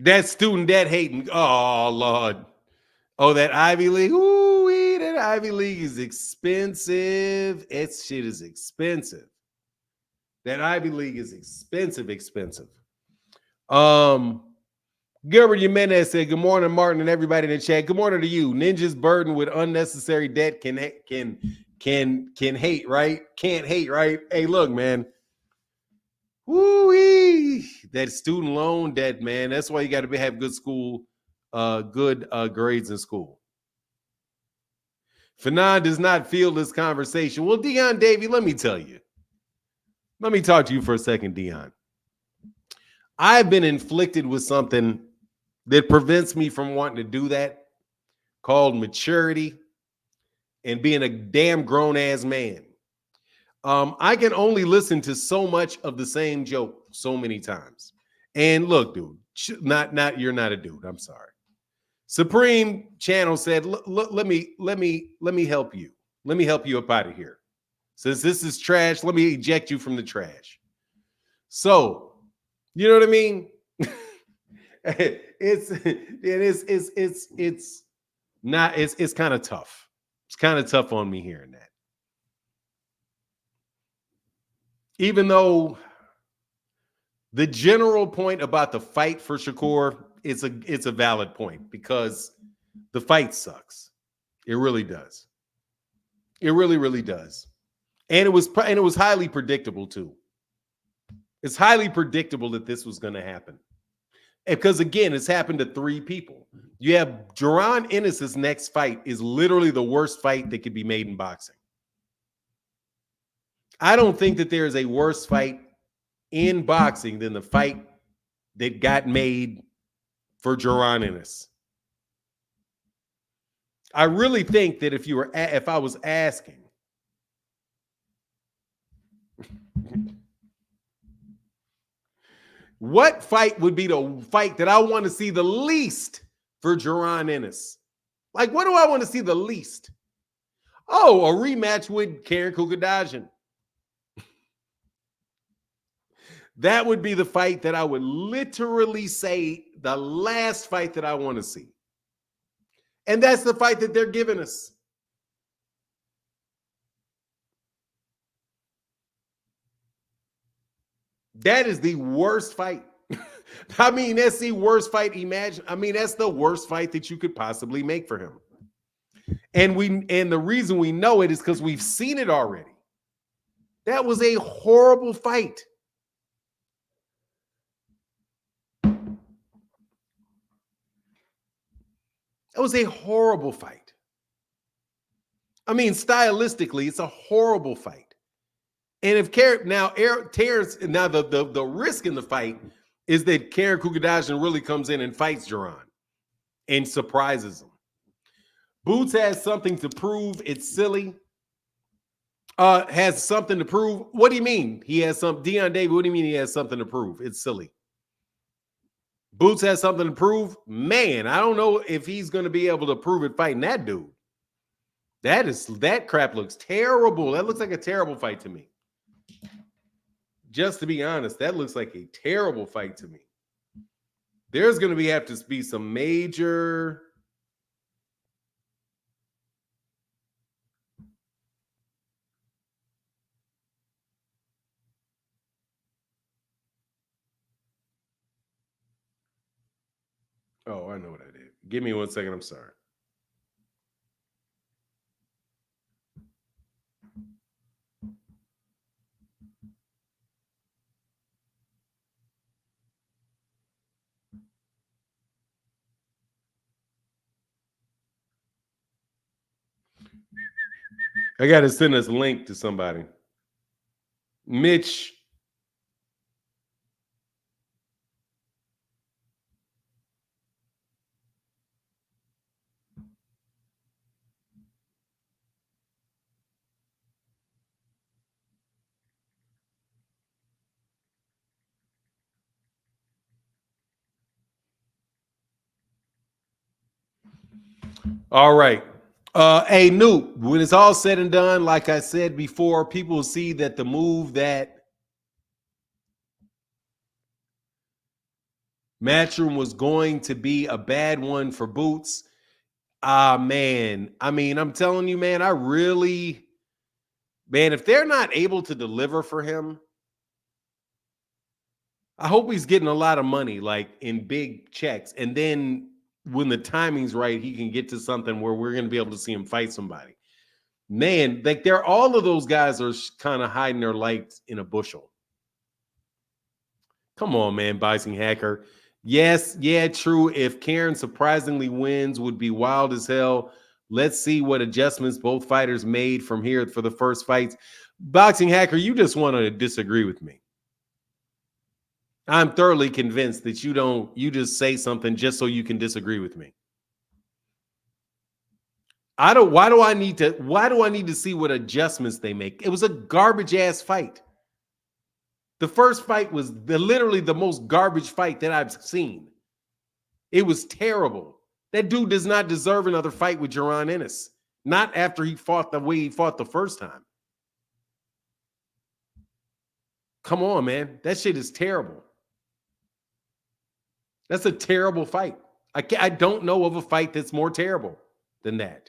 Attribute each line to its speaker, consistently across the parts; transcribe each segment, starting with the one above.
Speaker 1: That student debt hating. Oh, Lord. Oh, that Ivy League. Ooh, that Ivy League is expensive. It's shit is expensive. That Ivy League is expensive. Gilbert Jimenez said, "Good morning, Martin, and everybody in the chat. Good morning to you. Ninjas burdened with unnecessary debt can hate, right? Can't hate, right? Hey, look, man. Woo-wee. That student loan debt, man. That's why you got to have good school, good grades in school." Fanon does not feel this conversation. Well, Dion Davey, let me tell you. Let me talk to you for a second, Dion. I've been inflicted with something that prevents me from wanting to do that, called maturity and being a damn grown-ass man. I can only listen to so much of the same joke so many times. And look, dude, you're not a dude. I'm sorry. Supreme Channel said, let me help you. Let me help you up out of here. Since this is trash, let me eject you from the trash. So, you know what I mean? It's kind of tough. It's kind of tough on me hearing that. Even though the general point about the fight for Shakur, it's a valid point because the fight sucks. It really does. It really, really does. And it was highly predictable too. It's highly predictable that this was going to happen. Because again, it's happened to 3 people. You have Jaron Ennis' next fight is literally the worst fight that could be made in boxing. I don't think that there is a worse fight in boxing than the fight that got made for Jaron Ennis. I really think that if I was asking, what fight would be the fight that I want to see the least for Jaron Ennis? Like, what do I want to see the least? Oh, a rematch with Karen Kukadjian. That would be the fight that I would literally say the last fight that I want to see. And that's the fight that they're giving us. That is the worst fight. I mean, that's the worst fight. That's the worst fight that you could possibly make for him. And the reason we know it is because we've seen it already. That was a horrible fight. It was a horrible fight. I mean, stylistically, it's a horrible fight. And if Terence, the risk in the fight is that Karen Kukadjian really comes in and fights Jaron and surprises him. Boots has something to prove. It's silly. Has something to prove. What do you mean? He has some. Dion David, what do you mean he has something to prove? It's silly. Boots has something to prove. Man, I don't know if he's going to be able to prove it fighting that dude. That crap looks terrible. That looks like a terrible fight to me. Just to be honest, that looks like a terrible fight to me. There's going to have to be some major. Oh, I know what I did. Give me 1 second. I'm sorry. I got to send this link to somebody. Mitch. All right. Hey, Newt, when it's all said and done, like I said before, people will see that the move that Matchroom was going to be a bad one for Boots. Ah, man. I mean, I'm telling you, man, man, if they're not able to deliver for him, I hope he's getting a lot of money, like in big checks. And then when the timing's right, he can get to something where we're going to be able to see him fight somebody. Man, like all of those guys are kind of hiding their lights in a bushel. Come on, man, Boxing Hacker. Yes, yeah, true. If Karen surprisingly wins, would be wild as hell. Let's see what adjustments both fighters made from here for the first fights. Boxing Hacker, you just want to disagree with me. I'm thoroughly convinced that you just say something just so you can disagree with me. Why do I need to see what adjustments they make? It was a garbage ass fight. The first fight was literally the most garbage fight that I've seen. It was terrible. That dude does not deserve another fight with Jaron Ennis. Not after he fought the way he fought the first time. Come on, man. That shit is terrible. That's a terrible fight. I don't know of a fight that's more terrible than that.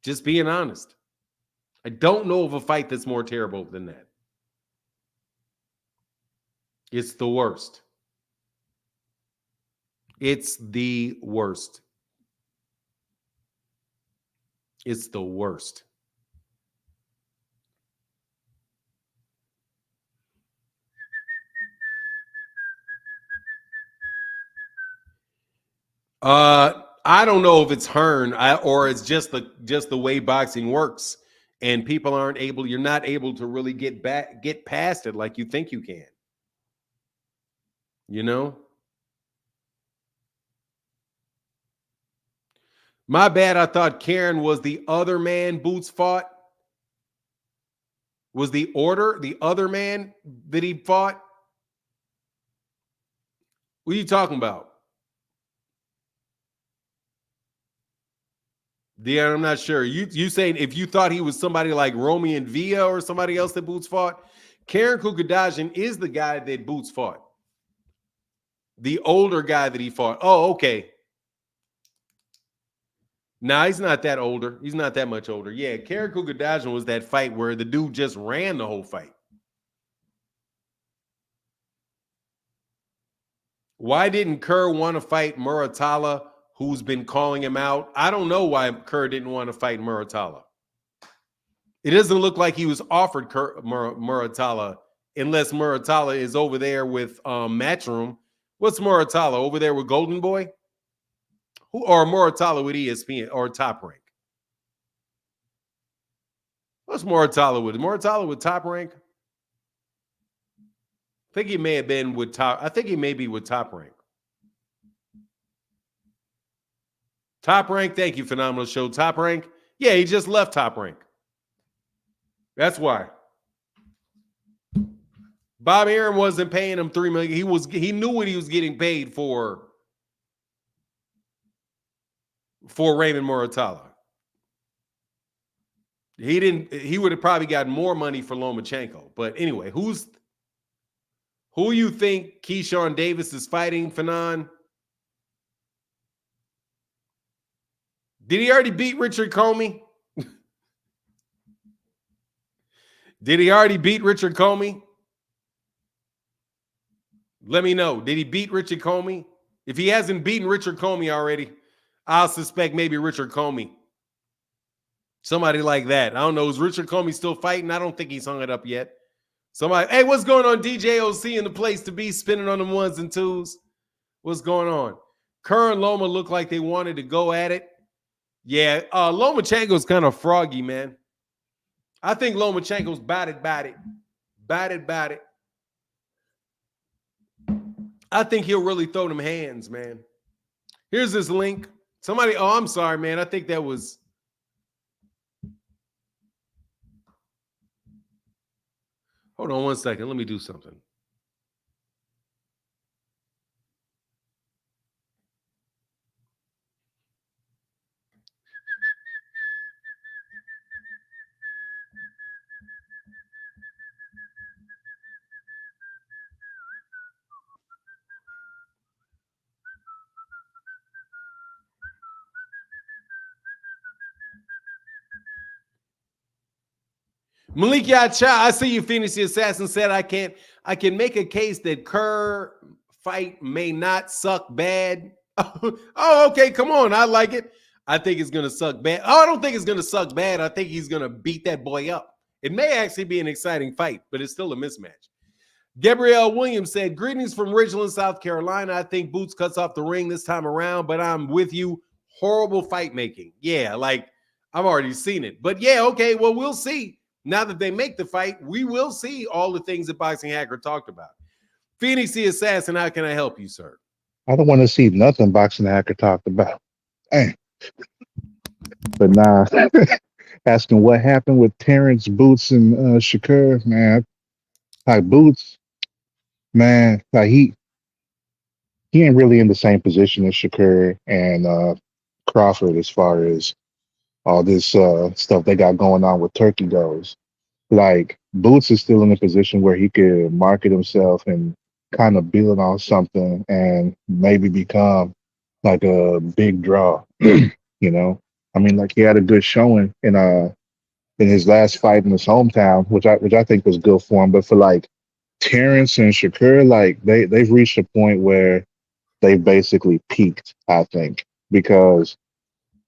Speaker 1: Just being honest. I don't know of a fight that's more terrible than that. It's the worst. It's the worst. It's the worst. I don't know if it's Hearn or it's just the way boxing works, and people aren't able. You're not able to really get past it like you think you can. You know. My bad. I thought Karen was the other man Boots fought. Was the other man that he fought? What are you talking about? Yeah, I'm not sure. You saying if you thought he was somebody like Romy and Villa or somebody else that Boots fought? Karen Kukadajian is the guy that Boots fought. The older guy that he fought. Oh, okay. Nah, he's not that older. He's not that much older. Yeah, Karen Kukadajian was that fight where the dude just ran the whole fight. Why didn't Kerr want to fight Muratalla, who's been calling him out? I don't know why Kerr didn't want to fight Muratalla. It doesn't look like he was offered Muratalla unless Muratalla is over there with Matchroom. What's Muratalla over there with Golden Boy? Who or Muratalla with ESPN or Top Rank? What's Muratalla with? Muratalla with Top Rank? I think he may have been with Top. I think he may be with Top Rank. Top Rank, thank you, Phenomenal Show. Top Rank, yeah, he just left Top Rank. That's why. Bob Arum wasn't paying him $3 million. He knew what he was getting paid for Raymond Muratalla. He would have probably gotten more money for Lomachenko. But anyway, who you think Keyshawn Davis is fighting, Fanon? Did he already beat Richard Comey? Did he already beat Richard Comey? Let me know. Did he beat Richard Comey? If he hasn't beaten Richard Comey already, I'll suspect maybe Richard Comey. Somebody like that. I don't know. Is Richard Comey still fighting? I don't think he's hung it up yet. Somebody, hey, what's going on? DJ OC in the place to be, spinning on them ones and twos. What's going on? Kerr and Loma look like they wanted to go at it. Yeah, Lomachenko's kind of froggy, man. I think Lomachenko's batted. I think he'll really throw them hands, man. Here's this link. Somebody, I'm sorry, man. I think that was. Hold on one second. Let me do something. Malik Yacha, I see you, Phoenix the Assassin said I can make a case that Kerr fight may not suck bad. Oh, okay, come on. I like it. I think it's gonna suck bad. Oh, I don't think it's gonna suck bad. I think he's gonna beat that boy up. It may actually be an exciting fight, but it's still a mismatch. Gabrielle Williams said, greetings from Ridgeland, South Carolina. I think Boots cuts off the ring this time around, but I'm with you. Horrible fight making. Yeah, like I've already seen it. But yeah, okay, well, we'll see. Now that they make the fight, we will see all the things that Boxing Hacker talked about. Phoenix the Assassin, how can I help you, sir?
Speaker 2: I don't want to see nothing Boxing Hacker talked about. Dang. But nah, asking what happened with Terrence Boots and Shakur, man. Like Boots, man, like he ain't really in the same position as Shakur and Crawford as far as all this stuff they got going on with Turkey goes. Like Boots is still in a position where he could market himself and kind of build on something and maybe become like a big draw. You know, I mean, like he had a good showing in his last fight in his hometown, which I think was good for him. But for like Terrence and Shakur, like they've reached a point where they've basically peaked. I think because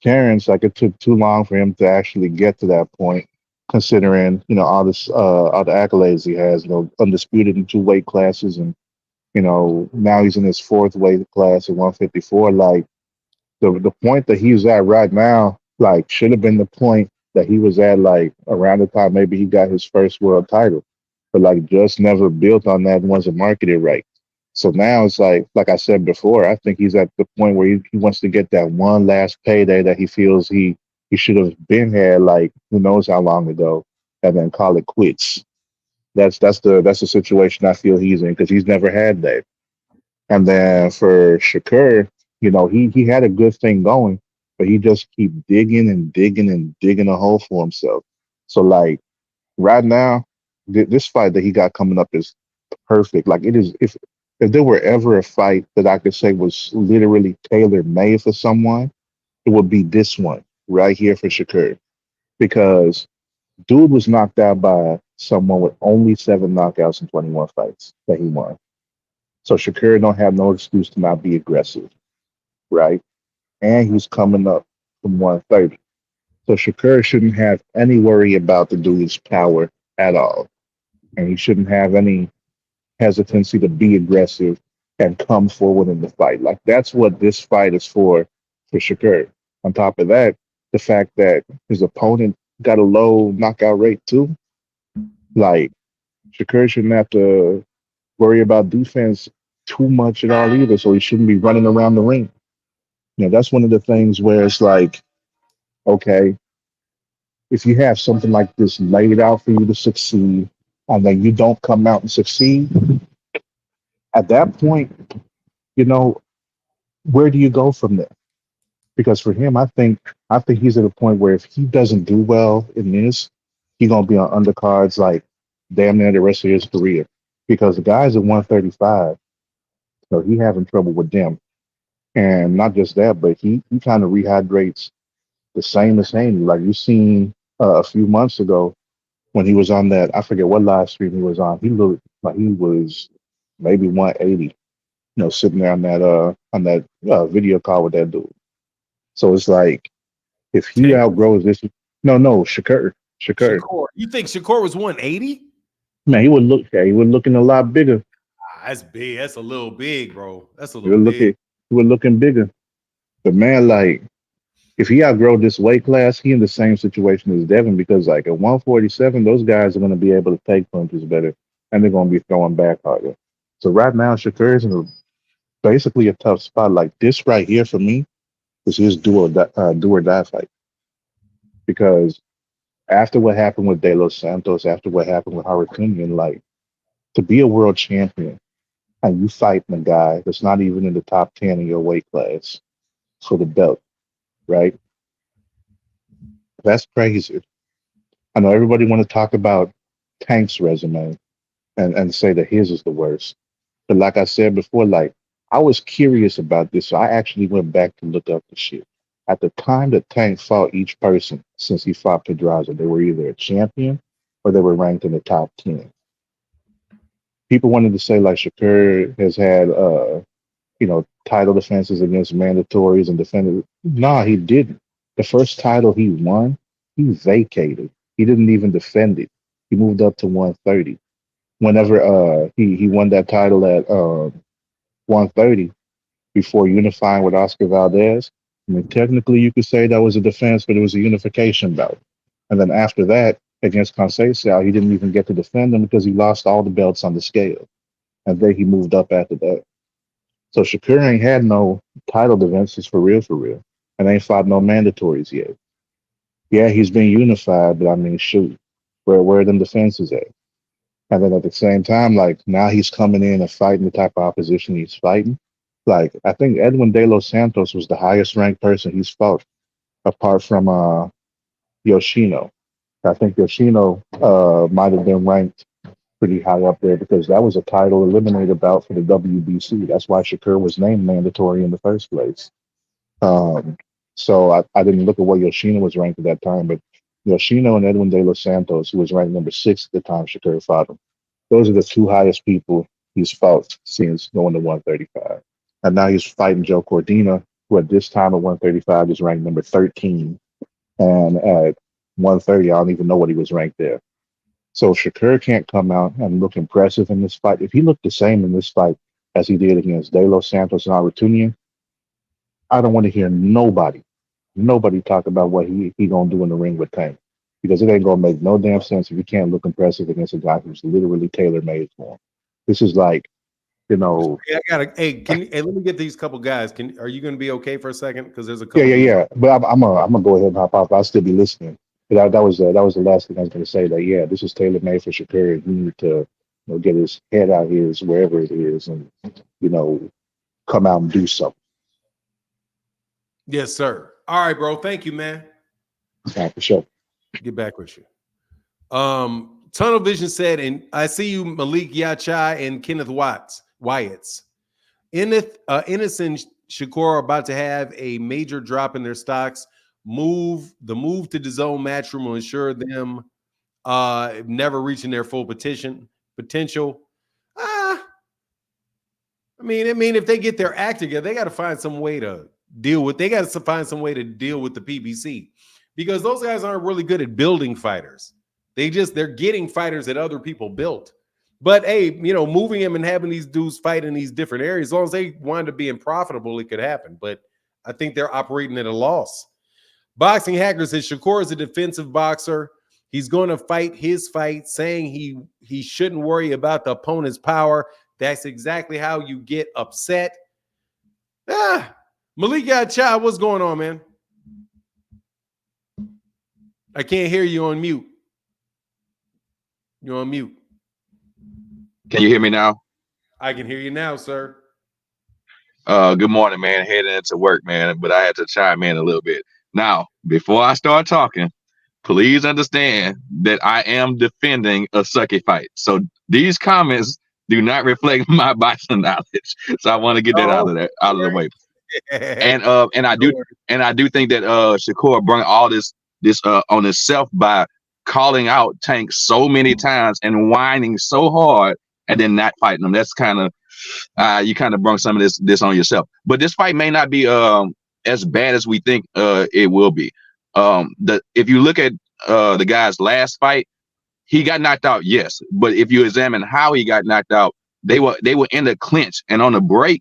Speaker 2: Terrence, like it took too long for him to actually get to that point, considering all the accolades he has, undisputed in two weight classes, and now he's in his fourth weight class at 154. Like the point that he's at right now, like should have been the point that he was at like around the time maybe he got his first world title, but like just never built on that and wasn't marketed right. So now it's like I said before, I think he's at the point where he wants to get that one last payday that he feels he should have been had like who knows how long ago, and then call it quits. That's the situation I feel he's in because he's never had that. And then for Shakur, he had a good thing going, but he just keep digging and digging and digging a hole for himself. So like right now, this fight that he got coming up is perfect. Like it is if there were ever a fight that I could say was literally tailor made for someone, it would be this one right here for Shakur. Because dude was knocked out by someone with only 7 knockouts in 21 fights that he won. So Shakur don't have no excuse to not be aggressive, right? And he's coming up from 130. So Shakur shouldn't have any worry about the dude's power at all. And he shouldn't have any hesitancy to be aggressive and come forward in the fight. Like that's what this fight is for Shakur. On top of that, the fact that his opponent got a low knockout rate too, like Shakur shouldn't have to worry about defense too much at all either. So he shouldn't be running around the ring. That's one of the things where it's like, okay, if you have something like this laid out for you to succeed, and then you don't come out and succeed, at that point, you know, where do you go from there? Because for him, I think he's at a point where if he doesn't do well in this, he's gonna be on undercards like damn near the rest of his career. Because the guys at 135, so he having trouble with them. And not just that, but he kind of rehydrates the same as Haney. Like you seen a few months ago when he was on that, I forget what live stream he was on. He looked like he was maybe 180, sitting there on that video call with that dude. So it's like if he
Speaker 1: Terrence.
Speaker 2: outgrows this, no, Shakur,
Speaker 1: Shakur. You think Shakur was 180?
Speaker 2: man, he would looking a lot bigger.
Speaker 1: That's big. That's a little big, bro. That's a
Speaker 2: He
Speaker 1: little
Speaker 2: would
Speaker 1: big.
Speaker 2: he would looking bigger. But man, like if he outgrow this weight class, he in the same situation as Devin because like at 147, those guys are going to be able to take punches better and they're going to be throwing back harder. So right now, Shakur is in basically a tough spot. Like this right here for me is his do or die fight because after what happened with De Los Santos, after what happened with Howard Cunningham, like to be a world champion and you fighting a guy that's not even in the top 10 in your weight class for the belt, right? That's crazy. I know everybody want to talk about Tank's resume and say that his is the worst. But like I said before, like I was curious about this, so I actually went back to look up the shit. At the time that Tank fought each person since he fought Pedraza, they were either a champion or they were ranked in the top 10. People wanted to say like Shakur has had title defenses against mandatories and defended. Nah, he didn't. The first title he won, he vacated. He didn't even defend it. He moved up to 130. Whenever he won that title at 130 before unifying with Oscar Valdez, I mean technically you could say that was a defense, but it was a unification bout. And then after that, against Conceição, he didn't even get to defend him because he lost all the belts on the scale. And then he moved up after that. So Shakur ain't had no title defenses for real, and ain't fought no mandatories yet. Yeah, he's been unified, but I mean, shoot, where are them defenses at? And then at the same time, like now he's coming in and fighting the type of opposition he's fighting. Like I think Edwin De Los Santos was the highest ranked person he's fought, apart from Yoshino. I think Yoshino might have been ranked pretty high up there because that was a title eliminator bout for the WBC. That's why Shakur was named mandatory in the first place. So I didn't look at what Yoshino was ranked at that time, but Yoshino and Edwin De Los Santos, who was ranked number 6 at the time Shakur fought him, those are the 2 highest people he's fought since going to 135. And now he's fighting Joe Cordina, who at this time at 135 is ranked number 13. And at 130, I don't even know what he was ranked there. So Shakur can't come out and look impressive in this fight. If he looked the same in this fight as he did against De Los Santos and Arutunian, I don't want to hear nobody talk about what he gonna do in the ring with Tank, because it ain't gonna make no damn sense if you can't look impressive against a guy who's literally tailor made for him. This is like,
Speaker 1: Hey, I gotta. Hey, let me get these couple guys. Are you gonna be okay for a second? Because there's a couple.
Speaker 2: Yeah. But I'm gonna go ahead and hop off. I'll still be listening. But that was the last thing I was gonna say. That yeah, this is tailor made for Shakur. He need to get his head out here, wherever it is, and come out and do something.
Speaker 1: Yes, sir. All right, bro. Thank you, man.
Speaker 2: Yeah, for sure.
Speaker 1: Get back with you. Tunnel Vision said, and I see you, Malik Yachai and Kenneth Wyatts. Ennis and Shakur are about to have a major drop in their stocks. The move to the zone matchroom will ensure them never reaching their full potential. I mean, if they get their act together, they got to find some way to deal with. They got to find some way to deal with the PBC, because those guys aren't really good at building fighters. They're getting fighters that other people built. But hey, moving him and having these dudes fight in these different areas, as long as they wind up being profitable, it could happen. But I think they're operating at a loss. Boxing Hacker says Shakur is a defensive boxer. He's going to fight his fight, saying he shouldn't worry about the opponent's power. That's exactly how you get upset. Malik Chai, what's going on, man? I can't hear you on mute. You're on mute.
Speaker 3: Can you hear me now?
Speaker 1: I can hear you now, sir.
Speaker 3: Good morning, man. Heading into work, man, but I had to chime in a little bit. Now, before I start talking, please understand that I am defending a sucky fight. So these comments do not reflect my boxing knowledge. So I want to get that out of the way. And I do think that Shakur brought all this on himself by calling out Tank so many times and whining so hard and then not fighting him. That's kind of you kind of brought some of this on yourself. But this fight may not be as bad as we think it will be. If you look at the guy's last fight, he got knocked out, yes. But if you examine how he got knocked out, they were in the clinch, and on the break,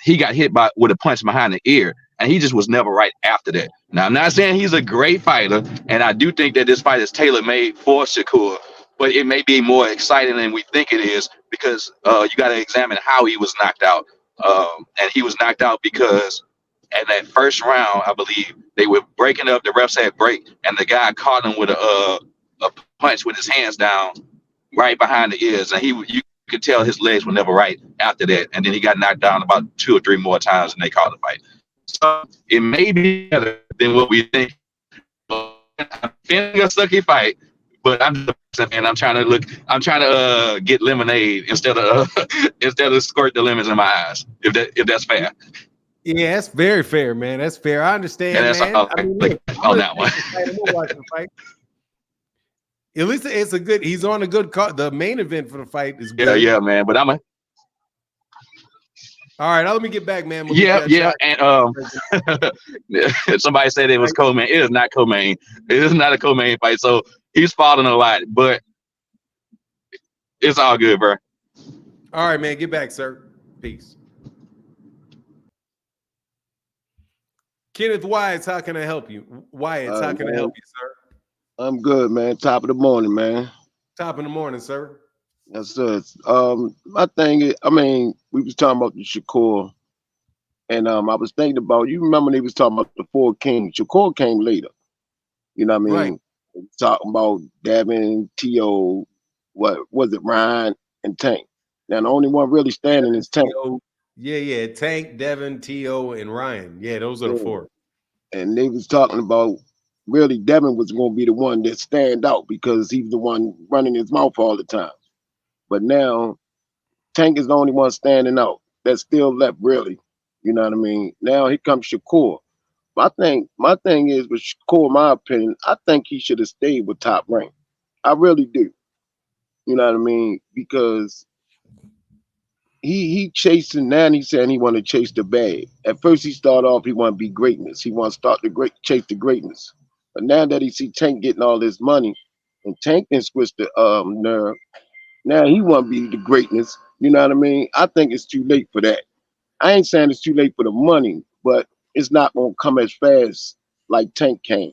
Speaker 3: he got hit with a punch behind the ear, and he just was never right after that. Now, I'm not saying he's a great fighter, and I do think that this fight is tailor-made for Shakur, but it may be more exciting than we think it is, because you got to examine how he was knocked out. And he was knocked out because in that first round, I believe, they were breaking up, the refs had break, and the guy caught him with a punch with his hands down right behind the ears, and you could tell his legs were never right after that, and then he got knocked down about 2 or 3 more times, and they called the fight. So it may be better than what we think. I'm feeling a sucky fight, but I'm trying to get lemonade instead of squirt the lemons in my eyes. If that's fair.
Speaker 1: Yeah, that's very fair, man. That's fair. I understand,
Speaker 3: and that's
Speaker 1: man.
Speaker 3: on that one.
Speaker 1: At least it's a good. He's on a good card. The main event for the fight is
Speaker 3: Yeah,
Speaker 1: good.
Speaker 3: yeah, man. But I'm a
Speaker 1: All right, let me get back, man. We'll
Speaker 3: yeah,
Speaker 1: get that
Speaker 3: yeah.
Speaker 1: shot.
Speaker 3: And somebody said it was co-main. It is not co-main. It is not a co-main fight. So he's falling a lot, but it's all good, bro.
Speaker 1: All right, man. Get back, sir. Peace. Kenneth Wyatt, how can I help you? Wyatt, how can I help you, sir?
Speaker 4: I'm good, man. Top of the morning, man.
Speaker 1: Top in the morning, sir.
Speaker 4: Yes, sir. My thing is, I mean, we was talking about the Shakur, and I was thinking about. You remember when he was talking about the four kings? Shakur came later. You know what I
Speaker 1: Right.
Speaker 4: mean? Talking about Devin, T.O., what was it, Ryan and Tank. Now the only one really standing is Tank.
Speaker 1: T.O. Yeah. Tank, Devin, T.O., and Ryan. Yeah, those are the
Speaker 4: Yeah.
Speaker 1: four.
Speaker 4: And they was talking about really Devin was going to be the one that stand out because he's the one running his mouth all the time. But now Tank is the only one standing out that's still left, really. You know what I mean? Now here comes Shakur. My thing is with Shakur, my opinion, I think he should have stayed with Top Rank. I really do. You know what I mean? Because he chasing now and he's saying he want to chase the bag. At first he started off, he want to be greatness. He want to start the chase the greatness. But now that he see Tank getting all this money and Tank then switched the nerve, now he want to be the greatness. You know what I mean? I think it's too late for that. I ain't saying it's too late for the money, but it's not gonna come as fast like Tank came.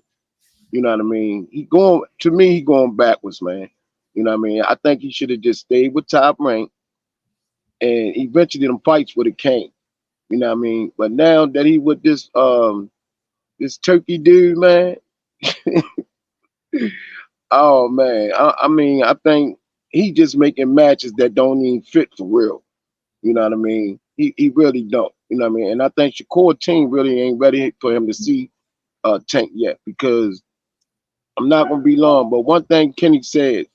Speaker 4: You know what I mean? He going backwards, man. You know what I mean? I think he should have just stayed with Top Rank and eventually them fights would have came. You know what I mean? But now that he with this Turkey dude, man, oh man, I mean, I think he just making matches that don't even fit for real. You know what I mean? He really don't. You know what I mean? And I think Shakur team really ain't ready for him to see Tank yet because I'm not gonna be long. But one thing Kenny said,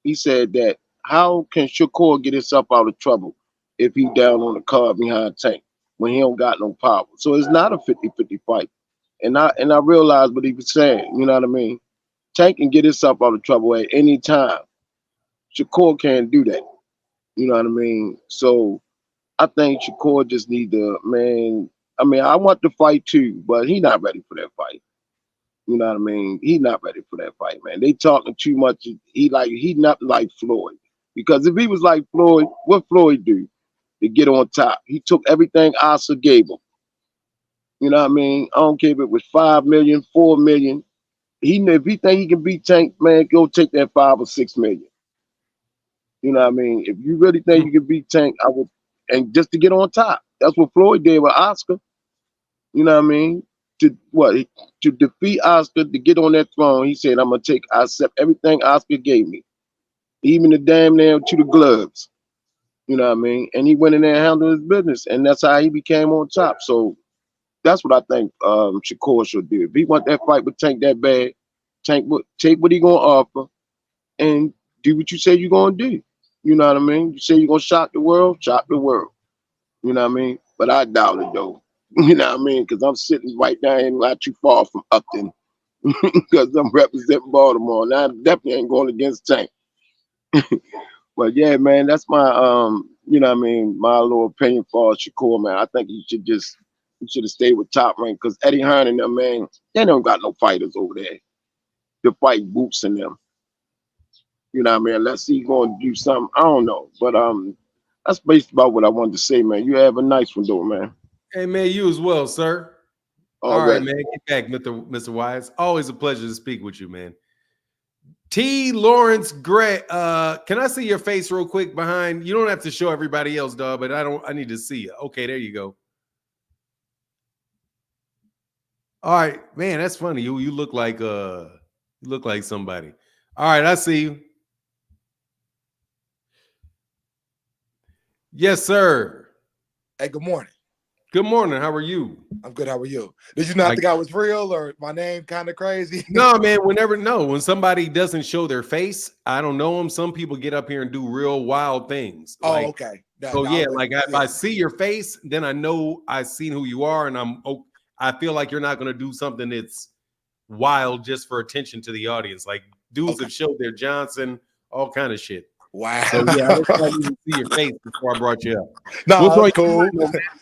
Speaker 4: he said that how can Shakur get himself out of trouble if he down on the card behind Tank when he don't got no power? So it's not a 50-50 fight. And I realized what he was saying. You know what I mean? Tank can get himself out of trouble at any time. Shakur can't do that. You know what I mean? So I think Shakur just need to, man. I mean, I want the fight too, but he not ready for that fight. You know what I mean? He not ready for that fight, man. They talking too much. He not like Floyd. Because if he was like Floyd, what Floyd do to get on top? He took everything Oscar gave him. You know what I mean? I don't care if it was 5 million, 4 million. If he think he can beat Tank, man, go take that 5 or 6 million. You know what I mean? If you really think you can beat Tank, I would, and just to get on top. That's what Floyd did with Oscar. You know what I mean? To defeat Oscar, to get on that throne, he said, I accept everything Oscar gave me. Even the damn nail to the gloves. You know what I mean? And he went in there and handled his business. And that's how he became on top. So that's what I think Shakur should do. If he want that fight with Tank that bad, Tank take what he gonna offer and do what you say you're gonna do. You know what I mean? You say you're gonna shock the world, shock the world. You know what I mean? But I doubt it though. You know what I mean? Because I'm sitting right down here not too far from Upton. Because I'm representing Baltimore. And I definitely ain't going against Tank. But yeah, man, that's my you know what I mean, my little opinion for Shakur, man. I think he should have stayed with Top Rank because Eddie Hearn and them, man, they don't got no fighters over there to fight Boots and them. You know what I mean? Unless he's going to do something. I don't know. But that's basically about what I wanted to say, man. You have a nice one, though, man.
Speaker 1: Hey, man, you as well, sir. All right, man. Get back, Mr. Wise. Always a pleasure to speak with you, man. T. Lawrence Gray. Can I see your face real quick behind? You don't have to show everybody else, dog, but I need to see you. Okay, there you go. All right, man, that's funny. You look like somebody. All right, I see you. Yes, sir.
Speaker 5: Hey, good morning.
Speaker 1: Good morning. How are you?
Speaker 5: I'm good. How are you? Did you not think I was real or my name kind of crazy?
Speaker 1: No, man. When somebody doesn't show their face, I don't know them. Some people get up here and do real wild things.
Speaker 5: Oh, okay.
Speaker 1: If I see your face, then I know I seen who you are, and I feel like you're not going to do something that's wild just for attention to the audience. Like Dudes have showed their Johnson, all kind of shit.
Speaker 5: Wow.
Speaker 1: So yeah, I just wanted to see your face before I brought you up.
Speaker 5: No,
Speaker 1: We'll
Speaker 5: that's cool.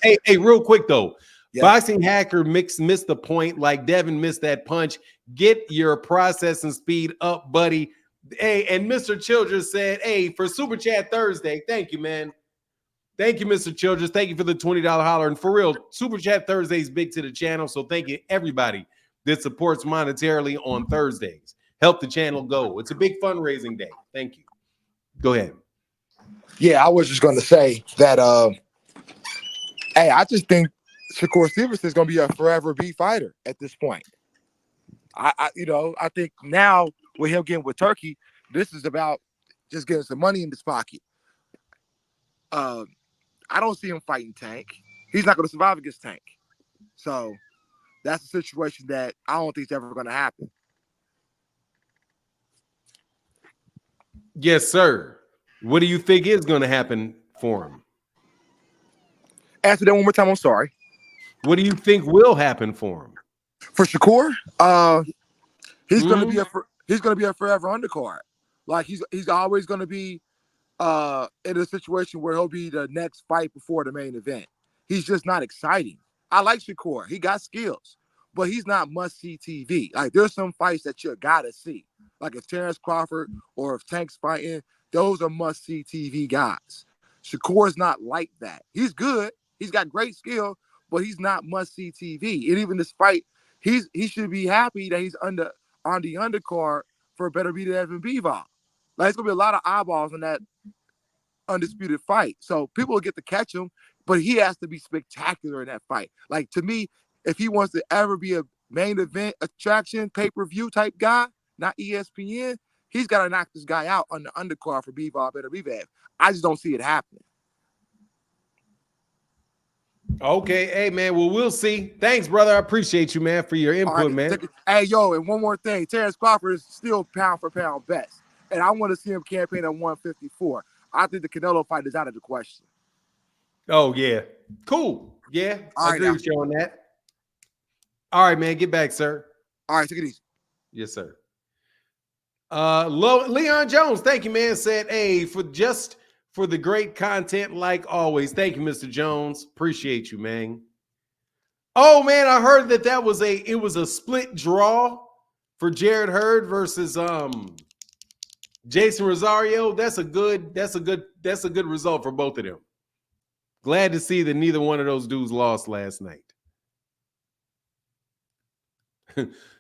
Speaker 1: Hey, real quick though.
Speaker 5: Yeah.
Speaker 1: Boxing Hacker missed the point like Devin missed that punch. Get your processing speed up, buddy. Hey, and Mr. Childress said, hey, for Super Chat Thursday, thank you, man. Thank you, Mr. Childress. Thank you for the $20 holler. And for real, Super Chat Thursday is big to the channel. So thank you, everybody that supports monetarily on Thursdays. Help the channel go. It's a big fundraising day. Thank you. Go ahead.
Speaker 5: Yeah, I was just going to say that, hey, I just think Shakur Stevenson is going to be a forever B fighter at this point. I think now with him getting with Turkey, this is about just getting some money in his pocket. I don't see him fighting Tank. He's not going to survive against Tank. So that's a situation that I don't think is ever going to happen.
Speaker 1: Yes, sir. What do you think is going to happen for him?
Speaker 5: Answer that one more time. I'm sorry.
Speaker 1: What do you think will happen for him?
Speaker 5: For Shakur, he's going to be a forever undercard. Like he's always going to be in a situation where he'll be the next fight before the main event. He's just not exciting. I like Shakur. He got skills, but he's not must-see TV. Like there's some fights that you gotta see. Like if Terence Crawford or if Tank's fighting, those are must-see TV guys. Shakur is not like that. He's good. He's got great skill, but he's not must-see TV. And even this fight, he should be happy that he's on the undercard for Better Be the Evan Bivol. Like it's gonna be a lot of eyeballs in that undisputed fight. So people will get to catch him, but he has to be spectacular in that fight. Like to me, if he wants to ever be a main event attraction, pay-per-view type guy, not ESPN, he's got to knock this guy out on the undercard for Bivol Better Bivol. I just don't see it happening.
Speaker 1: Okay, hey man, well we'll see. Thanks, brother. I appreciate you, man, for your input,
Speaker 5: Right,
Speaker 1: man.
Speaker 5: Hey, yo, and one more thing, Terence Crawford is still pound for pound best, and I want to see him campaign at 154. I think the Canelo fight is out of the question.
Speaker 1: Oh yeah, cool. Yeah, I agree with you on that. All right, man, get back, sir.
Speaker 5: All right, take it easy.
Speaker 1: Yes, sir. Leon Jones, thank you, man. Said, hey, for the great content, like always. Thank you, Mr. Jones. Appreciate you, man. Oh man, I heard that was a split draw for Jared Hurd versus Jason Rosario. That's a good result for both of them. Glad to see that neither one of those dudes lost last night.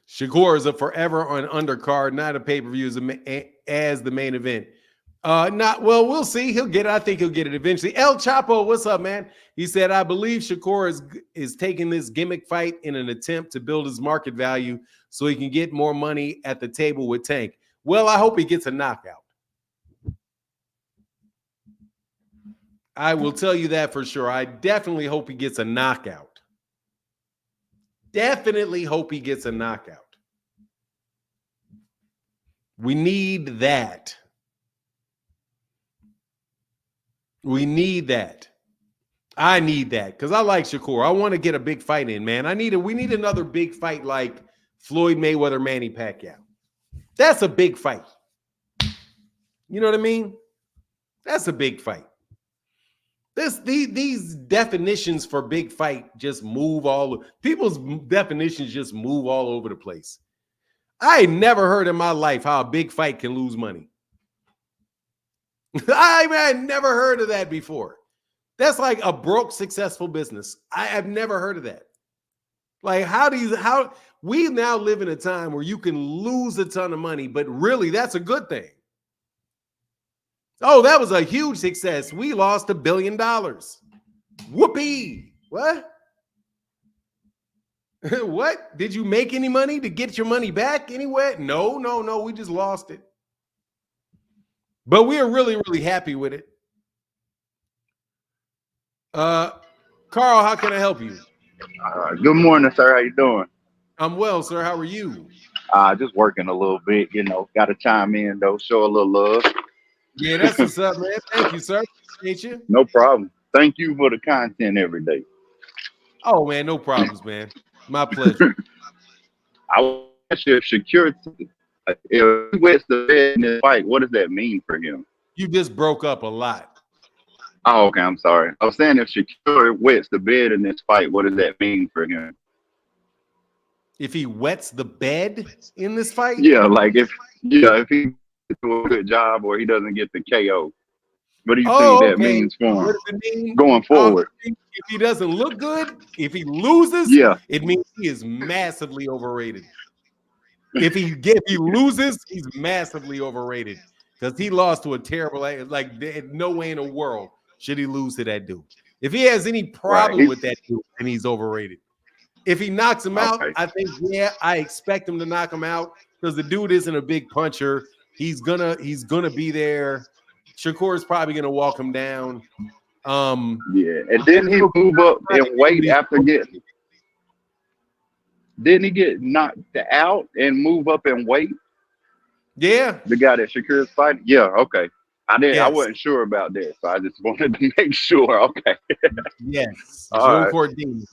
Speaker 1: Shakur is a forever on undercard, not a pay-per-view as the main event. We'll see. He'll get it. I think he'll get it eventually. El Chapo, what's up, man? He said, I believe Shakur is taking this gimmick fight in an attempt to build his market value so he can get more money at the table with Tank. Well, I hope he gets a knockout. I will tell you that for sure. I definitely hope he gets a knockout. Definitely hope he gets a knockout. We need that. We need that. I need that because I like Shakur. I want to get a big fight in, man. We need another big fight like Floyd Mayweather, Manny Pacquiao. That's a big fight. You know what I mean? That's a big fight. These definitions for big fight just move people's definitions just move all over the place. I never heard in my life how a big fight can lose money. I never heard of that before. That's like a broke, successful business. I have never heard of that. Like, how we now live in a time where you can lose a ton of money, but really that's a good thing. Oh, that was a huge success. We lost $1 billion. Whoopee. What? What? Did you make any money to get your money back anywhere? No. We just lost it. But we are really, really happy with it. Carl, how can I help you?
Speaker 6: Good morning, sir. How you doing?
Speaker 1: I'm well, sir. How are you?
Speaker 6: Just working a little bit, got to chime in, though, show a little love.
Speaker 1: Yeah, that's what's up, man. Thank you, sir. Appreciate you.
Speaker 6: No problem. Thank you for the content every day.
Speaker 1: Oh, man, no problems, man. My pleasure.
Speaker 6: I wish if Shakur If he wets the bed in this fight, what does that mean for him?
Speaker 1: You just broke up a lot.
Speaker 6: Oh, okay. I'm sorry. I was saying if Shakur wets the bed in this fight, what does that mean for him?
Speaker 1: If he wets the bed in this fight?
Speaker 6: Yeah, like if he do a good job or he doesn't get the KO, what do you think
Speaker 1: Oh,
Speaker 6: that
Speaker 1: okay.
Speaker 6: means for
Speaker 1: What
Speaker 6: him
Speaker 1: does it mean?
Speaker 6: going forward?
Speaker 1: If he doesn't look good, if he loses,
Speaker 6: Yeah,
Speaker 1: it means he is massively overrated. If he loses, he's massively overrated because he lost to a terrible, like no way in the world should he lose to that dude. If he has any
Speaker 6: right.
Speaker 1: problem with that dude, then he's overrated. If he knocks him out,
Speaker 6: Okay.
Speaker 1: I think I expect him to knock him out because the dude isn't a big puncher. He's gonna be there. Shakur is probably gonna walk him down.
Speaker 6: Yeah, and didn't he move up in weight after getting? Didn't he get knocked out and move up in weight?
Speaker 1: Yeah.
Speaker 6: The guy that Shakur's fighting? Yeah, okay. I
Speaker 1: Yes.
Speaker 6: wasn't sure about that, so I just wanted to make sure. Okay.
Speaker 1: Yes.
Speaker 6: All
Speaker 1: Joe
Speaker 6: right.
Speaker 1: Cordini.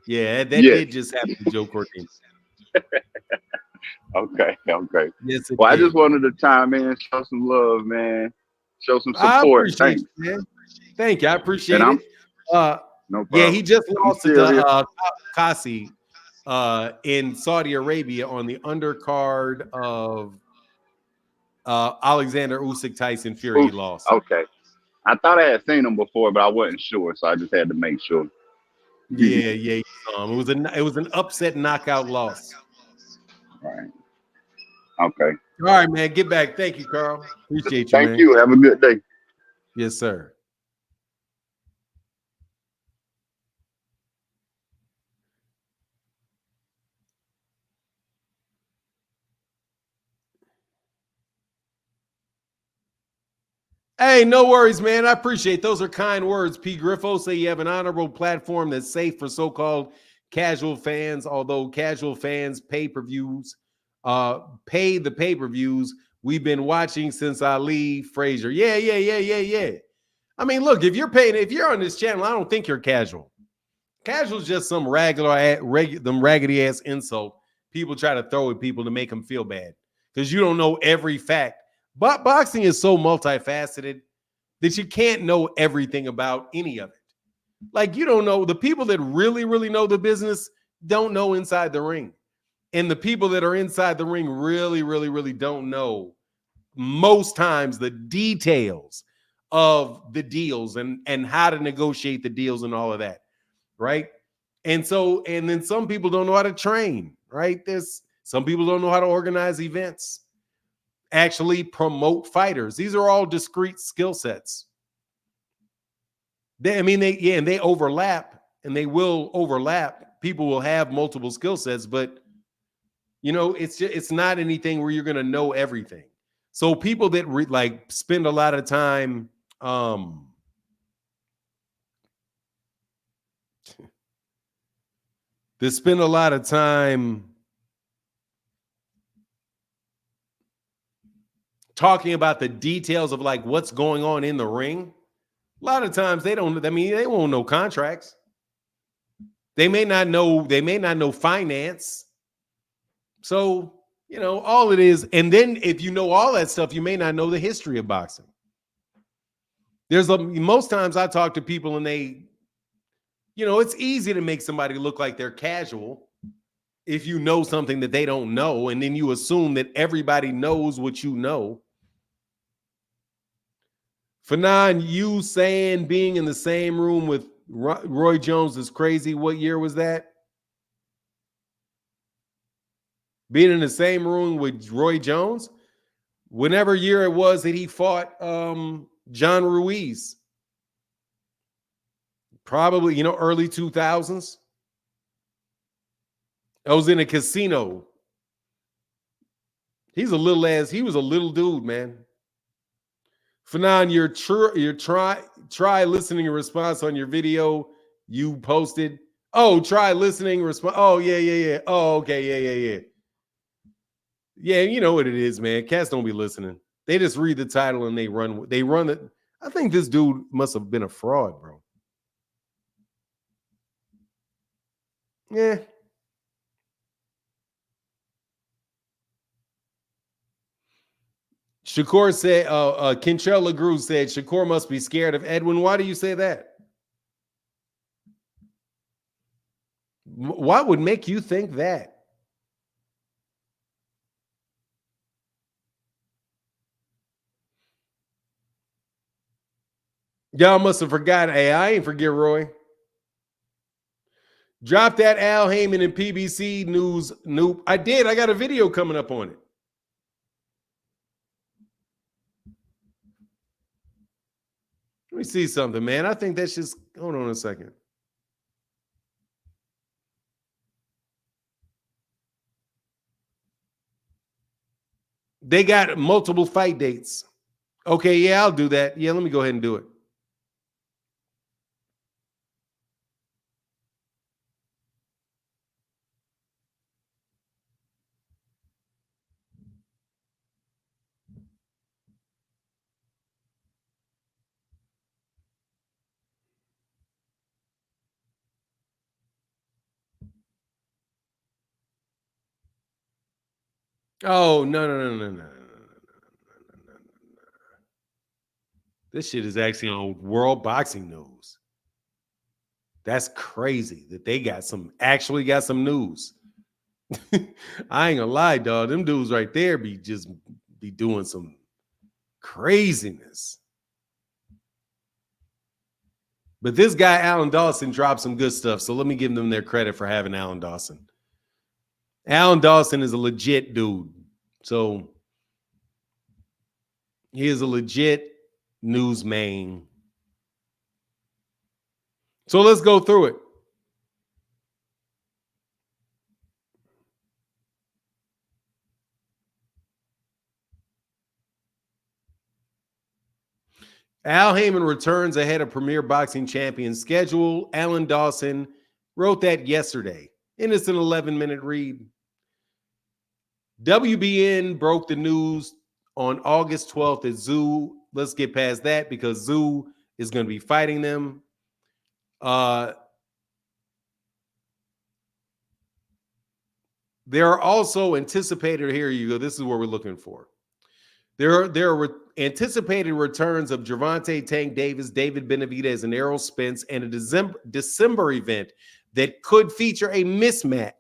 Speaker 1: Yeah, that
Speaker 6: Yes.
Speaker 1: did just happen to Joe Cordini.
Speaker 6: Okay.
Speaker 1: Yes, it
Speaker 6: Well, I
Speaker 1: did.
Speaker 6: just wanted to chime in, show some love, man. Show some
Speaker 1: I
Speaker 6: support.
Speaker 1: appreciate
Speaker 6: Thanks.
Speaker 1: you, man. Thank you. I appreciate
Speaker 6: And
Speaker 1: it.
Speaker 6: no problem.
Speaker 1: Yeah, he just lost to
Speaker 6: serious.
Speaker 1: Kasi in Saudi Arabia on the undercard of Alexander Usyk Tyson Fury. He lost.
Speaker 6: Okay. I thought I had seen him before, but I wasn't sure, so I just had to make sure.
Speaker 1: Yeah. It was an upset knockout loss.
Speaker 6: All right. Okay.
Speaker 1: All right, man. Get back. Thank you, Carl. Appreciate you, man.
Speaker 6: Thank you. Have a good day.
Speaker 1: Yes, sir. Hey, no worries, man. I appreciate those are kind words. P. Griffo say you have an honorable platform that's safe for so-called casual fans, although casual fans pay the pay-per-views we've been watching since Ali Frazier. Yeah. I mean, look, if you're on this channel, I don't think you're casual. Casual is just some raggedy ass insult people try to throw at people to make them feel bad because you don't know every fact. But boxing is so multifaceted that you can't know everything about any of it. Like you don't know, the people that really, really know the business don't know inside the ring. And the people that are inside the ring really, really, really don't know most times the details of the deals and how to negotiate the deals and all of that. Right. And then some people don't know how to train. Right. Some people don't know how to organize events, actually promote fighters. These are all discrete skill sets. They overlap, and they will overlap. People will have multiple skill sets, but it's not anything where you're going to know everything. So people that spend a lot of time talking about the details of like what's going on in the ring. A lot of times they won't know contracts. They may not know finance. So, all it is. And then if you know all that stuff, you may not know the history of boxing. Most times I talk to people and it's easy to make somebody look like they're casual if you know something that they don't know, and then you assume that everybody knows what you know. Fanon, you saying being in the same room with Roy Jones is crazy. What year was that? Being in the same room with Roy Jones? Whenever year it was that he fought John Ruiz. Probably, early 2000s. I was in a casino. He was a little dude, man. Fanon, try listening and response on your video you posted. Oh, try listening, response. Oh, yeah. Oh, okay, yeah. Yeah, you know what it is, man. Cats don't be listening. They just read the title and they run it. I think this dude must have been a fraud, bro. Yeah. Shakur said, Kentrell LeGroux said, Shakur must be scared of Edwin. Why do you say that? What would make you think that? Y'all must have forgotten. Hey, I ain't forget, Roy. Drop that Al Haymon and PBC news. Nope. I did. I got a video coming up on it. Let me see something, man. I think that's just, hold on a second. They got multiple fight dates. Okay, yeah, I'll do that. Yeah, let me go ahead and do it. Oh, no. This shit is actually on World Boxing News. That's crazy that they actually got some news. I ain't gonna lie, dog. Them dudes right there be doing some craziness. But this guy, Alan Dawson, dropped some good stuff. So let me give them their credit for having Alan Dawson. Alan Dawson is a legit dude. So he is a legit newsman. So let's go through it. Al Haymon returns ahead of Premier Boxing Champion schedule. Alan Dawson wrote that yesterday. And it's an 11-minute read. WBN broke the news on August 12th at Zoo. Let's get past that because Zoo is going to be fighting them. There are also anticipated, here you go, this is what we're looking for. There are anticipated returns of Gervonta Tank Davis, David Benavidez, and Errol Spence, and a December event that could feature a mishmash,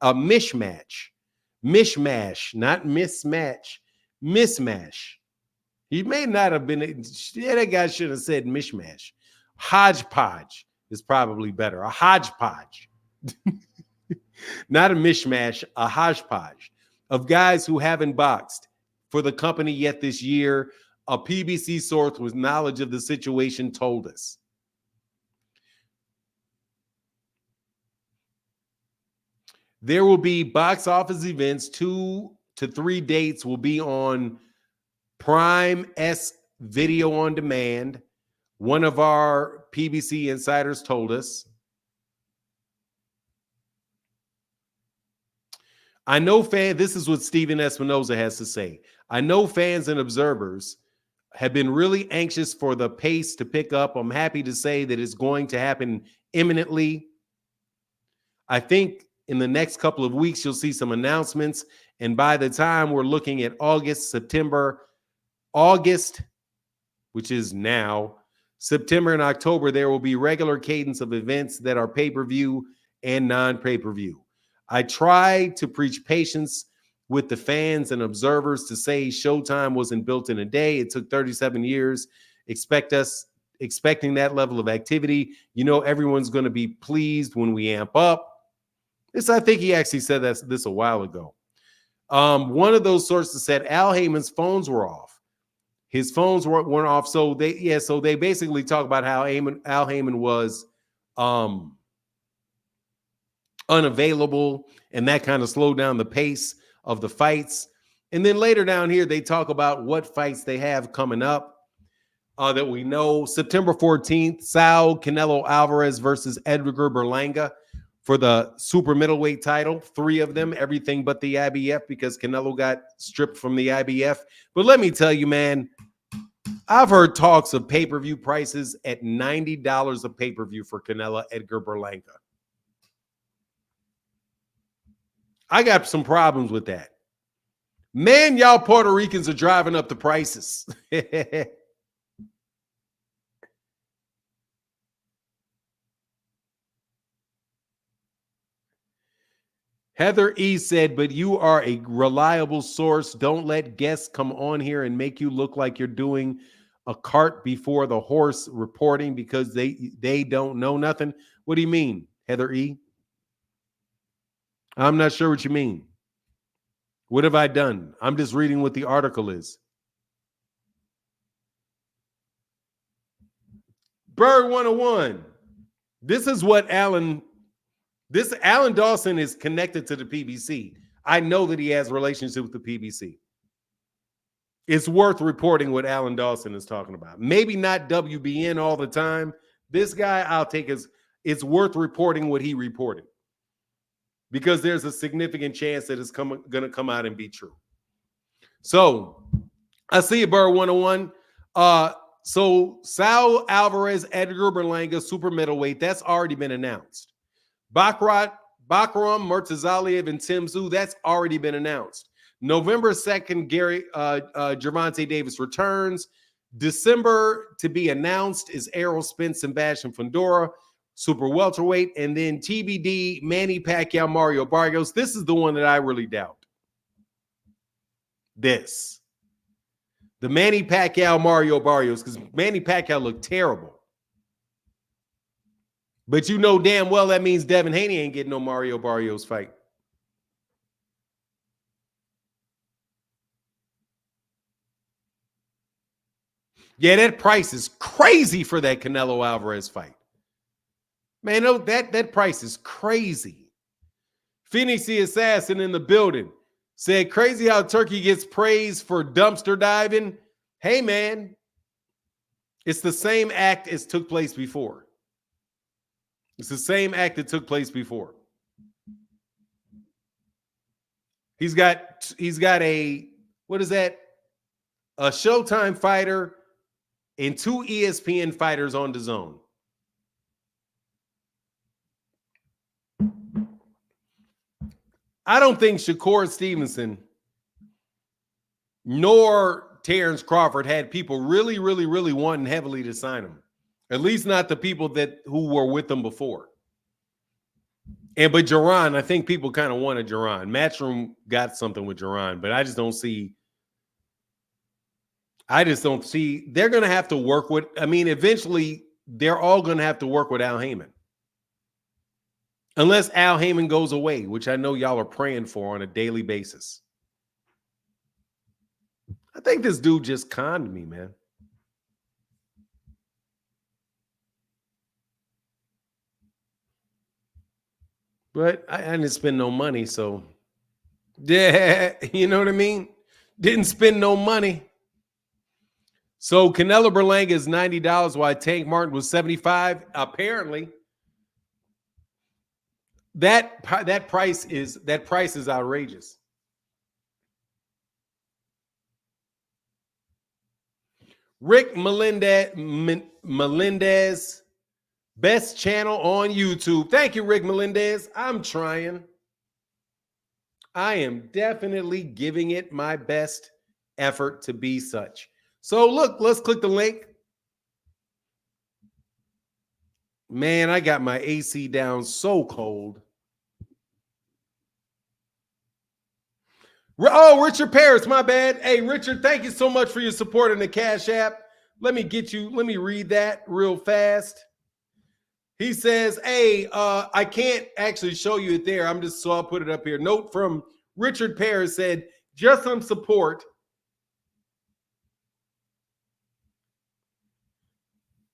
Speaker 1: not mismatch, mismatch. He may not have been, that guy should have said mishmash. Hodgepodge is probably better, a hodgepodge. Not a mishmash, a hodgepodge of guys who haven't boxed for the company yet this year. A PBC source with knowledge of the situation told us. There will be box office events. 2 to 3 dates will be on Prime S Video on Demand. One of our PBC insiders told us. I know this is what Steven Espinoza has to say. I know fans and observers have been really anxious for the pace to pick up. I'm happy to say that it's going to happen imminently. I think in the next couple of weeks, you'll see some announcements. And by the time we're looking at August, which is now, September and October, there will be regular cadence of events that are pay-per-view and non-pay-per-view. I try to preach patience with the fans and observers to say Showtime wasn't built in a day. It took 37 years. Expecting that level of activity. You know, everyone's going to be pleased when we amp up. I think he actually said this a while ago. One of those sources said Al Haymon's phones were off. His phones weren't off. So they basically talk about how Al Haymon was unavailable, and that kind of slowed down the pace of the fights. And then later down here, they talk about what fights they have coming up that we know. September 14th, Saul Canelo Alvarez versus Edgar Berlanga for the super middleweight title. 3 of them, everything but the IBF, because Canelo got stripped from the IBF. But let me tell you, man, I've heard talks of pay-per-view prices at $90 a pay-per-view for Canelo Edgar Berlanga. I got some problems with that. Man, y'all Puerto Ricans are driving up the prices. Heather E said, but you are a reliable source. Don't let guests come on here and make you look like you're doing a cart before the horse reporting because they don't know nothing. What do you mean, Heather E? I'm not sure what you mean. What have I done? I'm just reading what the article is. Bird 101. This is what Alan Dawson is connected to the PBC. I know that he has a relationship with the PBC. It's worth reporting what Alan Dawson is talking about. Maybe not WBN all the time. This guy, I'll take as it's worth reporting what he reported because there's a significant chance that it's going to come out and be true. So I see it, Bird 101. So Saul Alvarez, Edgar Berlanga, super middleweight, that's already been announced. Bakram Murtazaliev, and Tim Tszyu, that's already been announced. November 2nd, Gervonta Davis returns. December to be announced is Errol Spence, Sebastian Fundora, super welterweight. And then TBD, Manny Pacquiao, Mario Barrios. This is the one that I really doubt. The Manny Pacquiao, Mario Barrios, because Manny Pacquiao looked terrible. But you know damn well that means Devin Haney ain't getting no Mario Barrios fight. Yeah, that price is crazy for that Canelo Alvarez fight. Man, no, that price is crazy. Phoenix the Assassin in the building said, crazy how Turkey gets praised for dumpster diving. Hey, man, it's the same act as took place before. It's the same act that took place before. He's got a, what is that? A Showtime fighter and 2 ESPN fighters on the zone. I don't think Shakur Stevenson nor Terence Crawford had people really, really, really wanting heavily to sign him. At least not the people who were with them before. But Jaron, I think people kind of wanted Jaron. Matchroom got something with Jaron, but I just don't see. They're going to have to work with. I mean, eventually, they're all going to have to work with Al Haymon. Unless Al Haymon goes away, which I know y'all are praying for on a daily basis. I think this dude just conned me, man. But I didn't spend no money, so yeah, you know what I mean? Didn't spend no money. So Canelo Berlanga is $90, while Tank Martin was $75. Apparently, that price is outrageous. Rick Melendez. Best channel on YouTube. Thank you, Rick Melendez. I'm trying. I am definitely giving it my best effort to be such. So look, let's click the link. Man, I got my AC down so cold. Oh, Richard Paris, my bad. Hey, Richard, thank you so much for your support in the Cash App. Let me read that real fast. He says, hey, I can't actually show you it there. So I'll put it up here. Note from Richard Paris said, just some support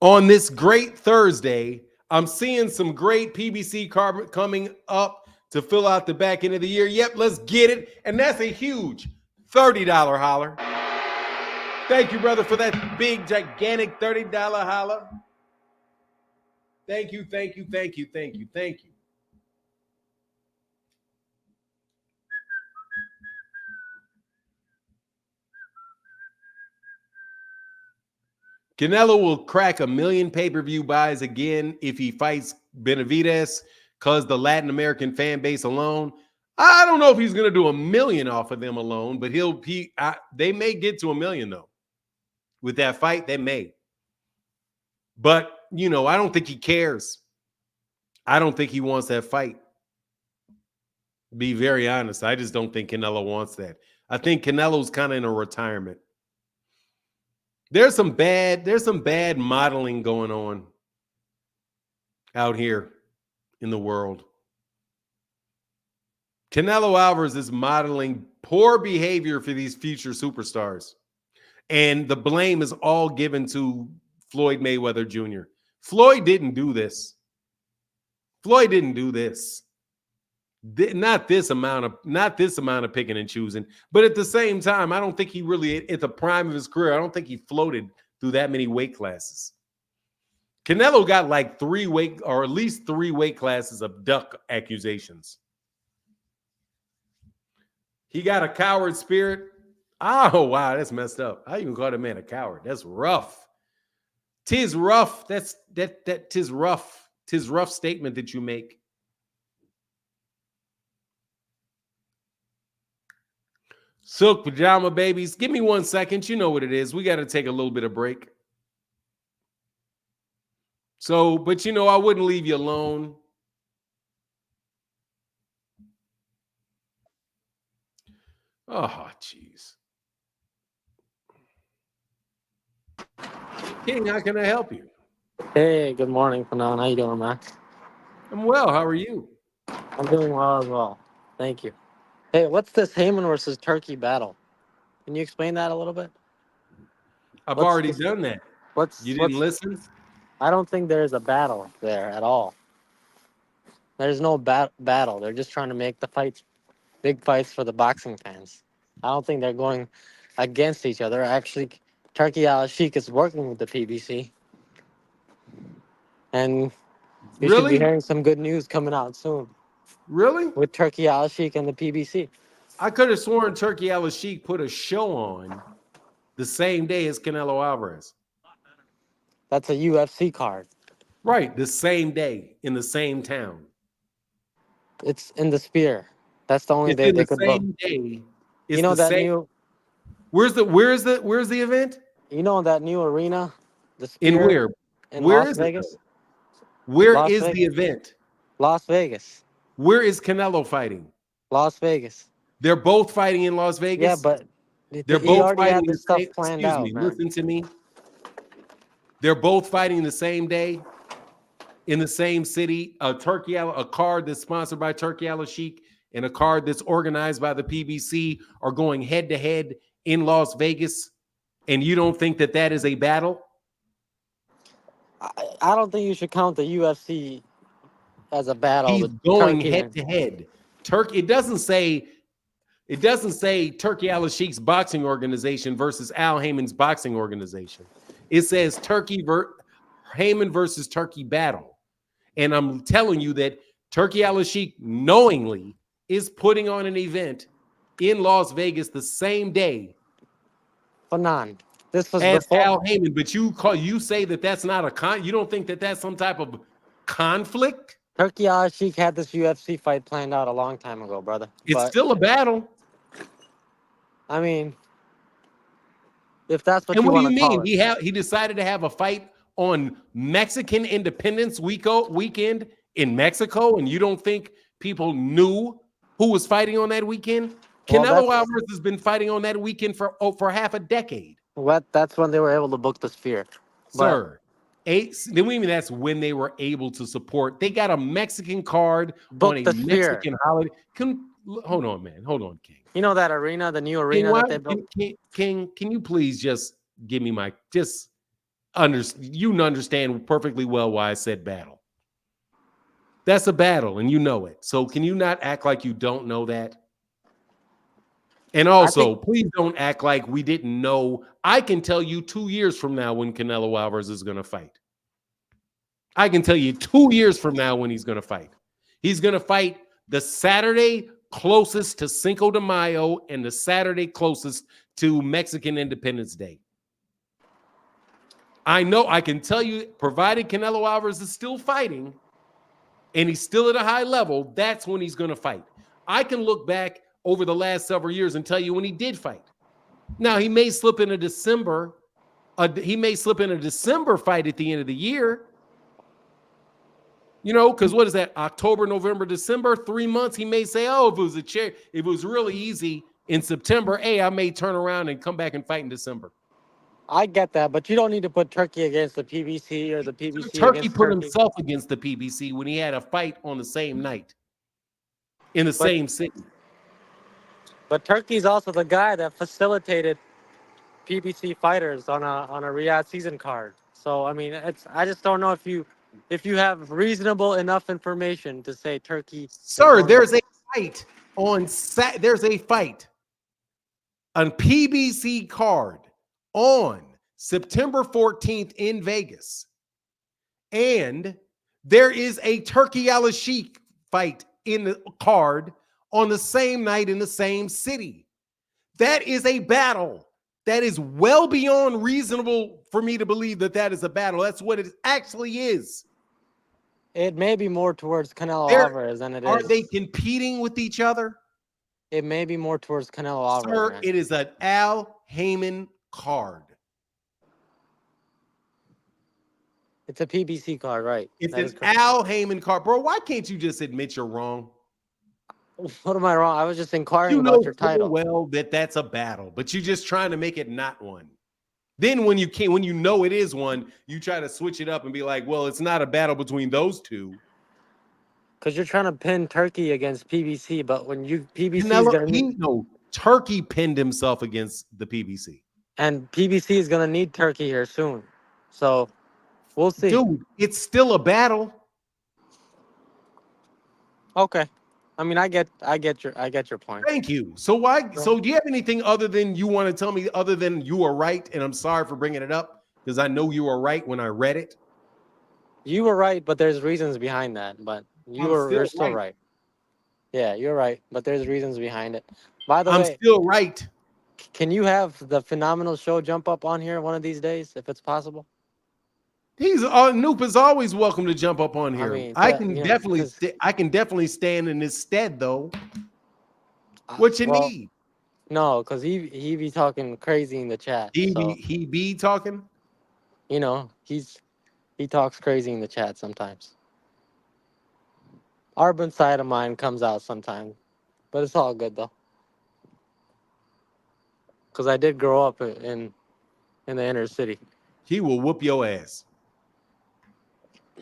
Speaker 1: on this great Thursday. I'm seeing some great PBC card coming up to fill out the back end of the year. Yep, let's get it. And that's a huge $30 holler. Thank you, brother, for that big, gigantic $30 holler. Thank you, thank you, thank you, thank you, thank you. Canelo will crack 1 million pay-per-view buys again if he fights Benavidez because the Latin American fan base alone. I don't know if he's going to do $1 million off of them alone, but they may get to $1 million though. With that fight, they may. But, you know, I don't think he cares. I don't think he wants that fight. Be very honest. I just don't think Canelo wants that. I think Canelo's kind of in a retirement. There's some bad modeling going on out here in the world. Canelo Alvarez is modeling poor behavior for these future superstars. And the blame is all given to Floyd Mayweather Jr. Floyd didn't do this. Floyd didn't do this. Not this amount of picking and choosing. But at the same time, I don't think he really, at the prime of his career, I don't think he floated through that many weight classes. Canelo got like at least three weight classes of duck accusations. He got a coward spirit. Oh, wow, that's messed up. I even called a man a coward. That's rough. Tis rough. Tis rough. Tis rough statement that you make. Silk pajama babies. Give me 1 second. You know what it is. We got to take a little bit of break. So, but you know, I wouldn't leave you alone. Oh, jeez. King, how can I help you?
Speaker 7: Hey, good morning, Fanon. How you doing, Max?
Speaker 1: I'm well. How are you?
Speaker 7: I'm doing well as well. Thank you. Hey, what's this Haymon versus Turkey battle? Can you explain that a little bit?
Speaker 1: I've already done that. You didn't listen?
Speaker 7: I don't think there's a battle there at all. There's no battle. They're just trying to make the fights, big fights for the boxing fans. I don't think they're going against each other. Actually, Turki Al-Sheikh is working with the PBC. And you should be hearing some good news coming out soon.
Speaker 1: Really?
Speaker 7: With Turki Al-Sheikh and the PBC.
Speaker 1: I could have sworn Turki Al-Sheikh put a show on the same day as Canelo Alvarez.
Speaker 7: That's a UFC card.
Speaker 1: Right, the same day in the same town.
Speaker 7: It's in the Spear. That's the only day they could book.
Speaker 1: Day.
Speaker 7: You know that new.
Speaker 1: Where's the event?
Speaker 7: You know that new arena, the Spear.
Speaker 1: In where?
Speaker 7: In
Speaker 1: where
Speaker 7: Las
Speaker 1: is
Speaker 7: Vegas.
Speaker 1: Where is the event?
Speaker 7: Las Vegas.
Speaker 1: Where is Canelo fighting?
Speaker 7: Las Vegas.
Speaker 1: They're both fighting in Las Vegas.
Speaker 7: Yeah, but
Speaker 1: they're both fighting
Speaker 7: the stuff planned out.
Speaker 1: Excuse me, listen to me. They're both fighting the same day in the same city. A card that's sponsored by Turki Al-Sheikh and a card that's organized by the PBC are going head to head in Las Vegas. And you don't think that that is a battle?
Speaker 7: I don't think you should count the UFC as a battle.
Speaker 1: He's going head to head. It doesn't say Turki Al-Sheikh's boxing organization versus Al Haymon's boxing organization. It says Haymon versus Turkey battle. And I'm telling you that Turki Al-Sheikh knowingly is putting on an event in Las Vegas the same day.
Speaker 7: Fanon, this was
Speaker 1: as
Speaker 7: before
Speaker 1: Al Haymon, but you say that that's not you don't think that that's some type of conflict?
Speaker 7: Turki Al-Sheikh had this UFC fight planned out a long time ago, brother.
Speaker 1: It's still a battle.
Speaker 7: I mean, if that's what
Speaker 1: and
Speaker 7: you
Speaker 1: what
Speaker 7: want
Speaker 1: do
Speaker 7: to
Speaker 1: you
Speaker 7: call
Speaker 1: mean?
Speaker 7: it.
Speaker 1: He decided to have a fight on Mexican Independence weekend in Mexico, and you don't think people knew who was fighting on that weekend?
Speaker 7: Well,
Speaker 1: Canelo Alvarez has been fighting on that weekend for half a decade.
Speaker 7: That's when they were able to book the Sphere.
Speaker 1: Sir, that's when they were able to support. They got a Mexican card on a Mexican holiday. Hold on, man. Hold on, King.
Speaker 7: You know that arena, the new arena that they built?
Speaker 1: King, can you please just give me you understand perfectly well why I said battle. That's a battle, and you know it. So can you not act like you don't know that? And also, please don't act like we didn't know. I can tell you 2 years from now when Canelo Alvarez is going to fight. I can tell you 2 years from now when he's going to fight. He's going to fight the Saturday closest to Cinco de Mayo and the Saturday closest to Mexican Independence Day. I know, I can tell you, provided Canelo Alvarez is still fighting and he's still at a high level, that's when he's going to fight. I can look back over the last several years and tell you when he did fight. Now, he may slip in a December fight at the end of the year. You know, because what is that? October, November, December, 3 months. He may say, oh, if it was really easy in September, hey, I may turn around and come back and fight in December.
Speaker 7: I get that, but you don't need to put Turkey against the PBC or the PBC
Speaker 1: Turkey
Speaker 7: against
Speaker 1: put
Speaker 7: Turkey.
Speaker 1: himself against the PBC when he had a fight on the same night in the same city.
Speaker 7: But Turkey's also the guy that facilitated PBC fighters on a Riyadh season card. So I mean, I just don't know if you have reasonable enough information to say Turkey.
Speaker 1: Sir, there's a fight on PBC card on September 14th in Vegas. And there is a Turki Al-Sheikh fight in the card on the same night in the same city. That is a battle. That is well beyond reasonable for me to believe that is a battle. That's what it actually is.
Speaker 7: It may be more towards Canelo Alvarez than it is.
Speaker 1: Are they competing with each other?
Speaker 7: It may be more towards Canelo Alvarez.
Speaker 1: Sir,
Speaker 7: man.
Speaker 1: it is an Al Haymon card.
Speaker 7: It's a PBC card, right?
Speaker 1: It's an Al Haymon card. Bro, why can't you just admit you're wrong?
Speaker 7: What am I wrong? I was just inquiring
Speaker 1: You know
Speaker 7: about your title.
Speaker 1: well that's a battle, but you're just trying to make it not one. Then when you know it is one, you try to switch it up and be like, well, it's not a battle between those two.
Speaker 7: Because you're trying to pin Turkey against PBC, but when
Speaker 1: Turkey pinned himself against the PBC.
Speaker 7: And PBC is going to need Turkey here soon. So we'll see.
Speaker 1: Dude, it's still a battle.
Speaker 7: Okay. I mean, I get your point.
Speaker 1: Thank you. So do you have anything other than you want to tell me other than you are right? And I'm sorry for bringing it up because I know you were right when I read it.
Speaker 7: You were right, but there's reasons behind that. But you're still right. Yeah, you're right, but there's reasons behind it. By the way, I'm
Speaker 1: still right.
Speaker 7: Can you have the Phenomenal Show jump up on here one of these days if it's possible?
Speaker 1: Noop is always welcome to jump up on here. I can definitely stand in his stead though. What you need?
Speaker 7: No, because he be talking crazy in the chat.
Speaker 1: He be talking?
Speaker 7: You know, he talks crazy in the chat sometimes. Urban side of mine comes out sometimes, but it's all good though. Because I did grow up in the inner city.
Speaker 1: He will whoop your ass.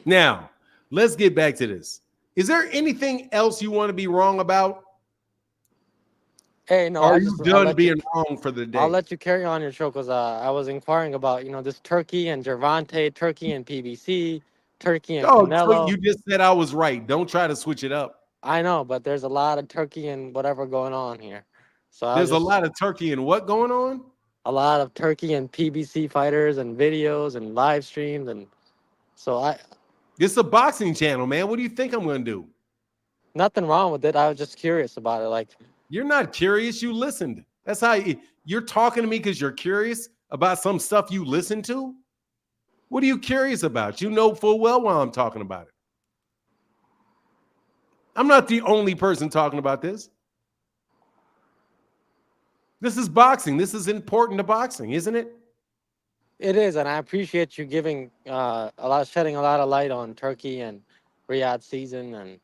Speaker 1: Now, let's get back to this. Is there anything else you want to be wrong about?
Speaker 7: Hey, no.
Speaker 1: Are you done being wrong for the day?
Speaker 7: I'll let you carry on your show because I was inquiring about, this Turkey and Gervonta, Turkey and PBC, Turkey and Canelo.
Speaker 1: You just said I was right. Don't try to switch it up.
Speaker 7: I know, but there's a lot of Turkey and whatever going on here. So
Speaker 1: there's a lot of Turkey and what going on?
Speaker 7: A lot of Turkey and PBC fighters and videos and live streams. And so
Speaker 1: it's a boxing channel, man. What do you think I'm going to do?
Speaker 7: Nothing wrong with it. I was just curious about it. Like,
Speaker 1: you're not curious. You listened. That's how you're talking to me because you're curious about some stuff you listen to. What are you curious about? You know full well why I'm talking about it. I'm not the only person talking about this. This is boxing. This is important to boxing, isn't it?
Speaker 7: It is, and I appreciate you giving shedding a lot of light on Turkey and Riyadh season, and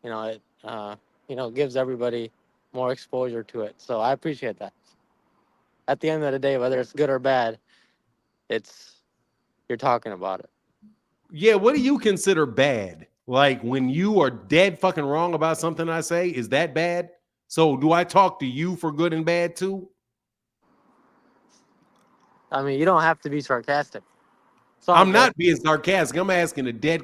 Speaker 7: it gives everybody more exposure to it. So I appreciate that. At the end of the day, whether it's good or bad, you're talking about it.
Speaker 1: Yeah, what do you consider bad? Like when you are dead fucking wrong about something I say, is that bad? So do I talk to you for good and bad too?
Speaker 7: I mean, you don't have to be sarcastic.
Speaker 1: I'm not being sarcastic. I'm asking a dead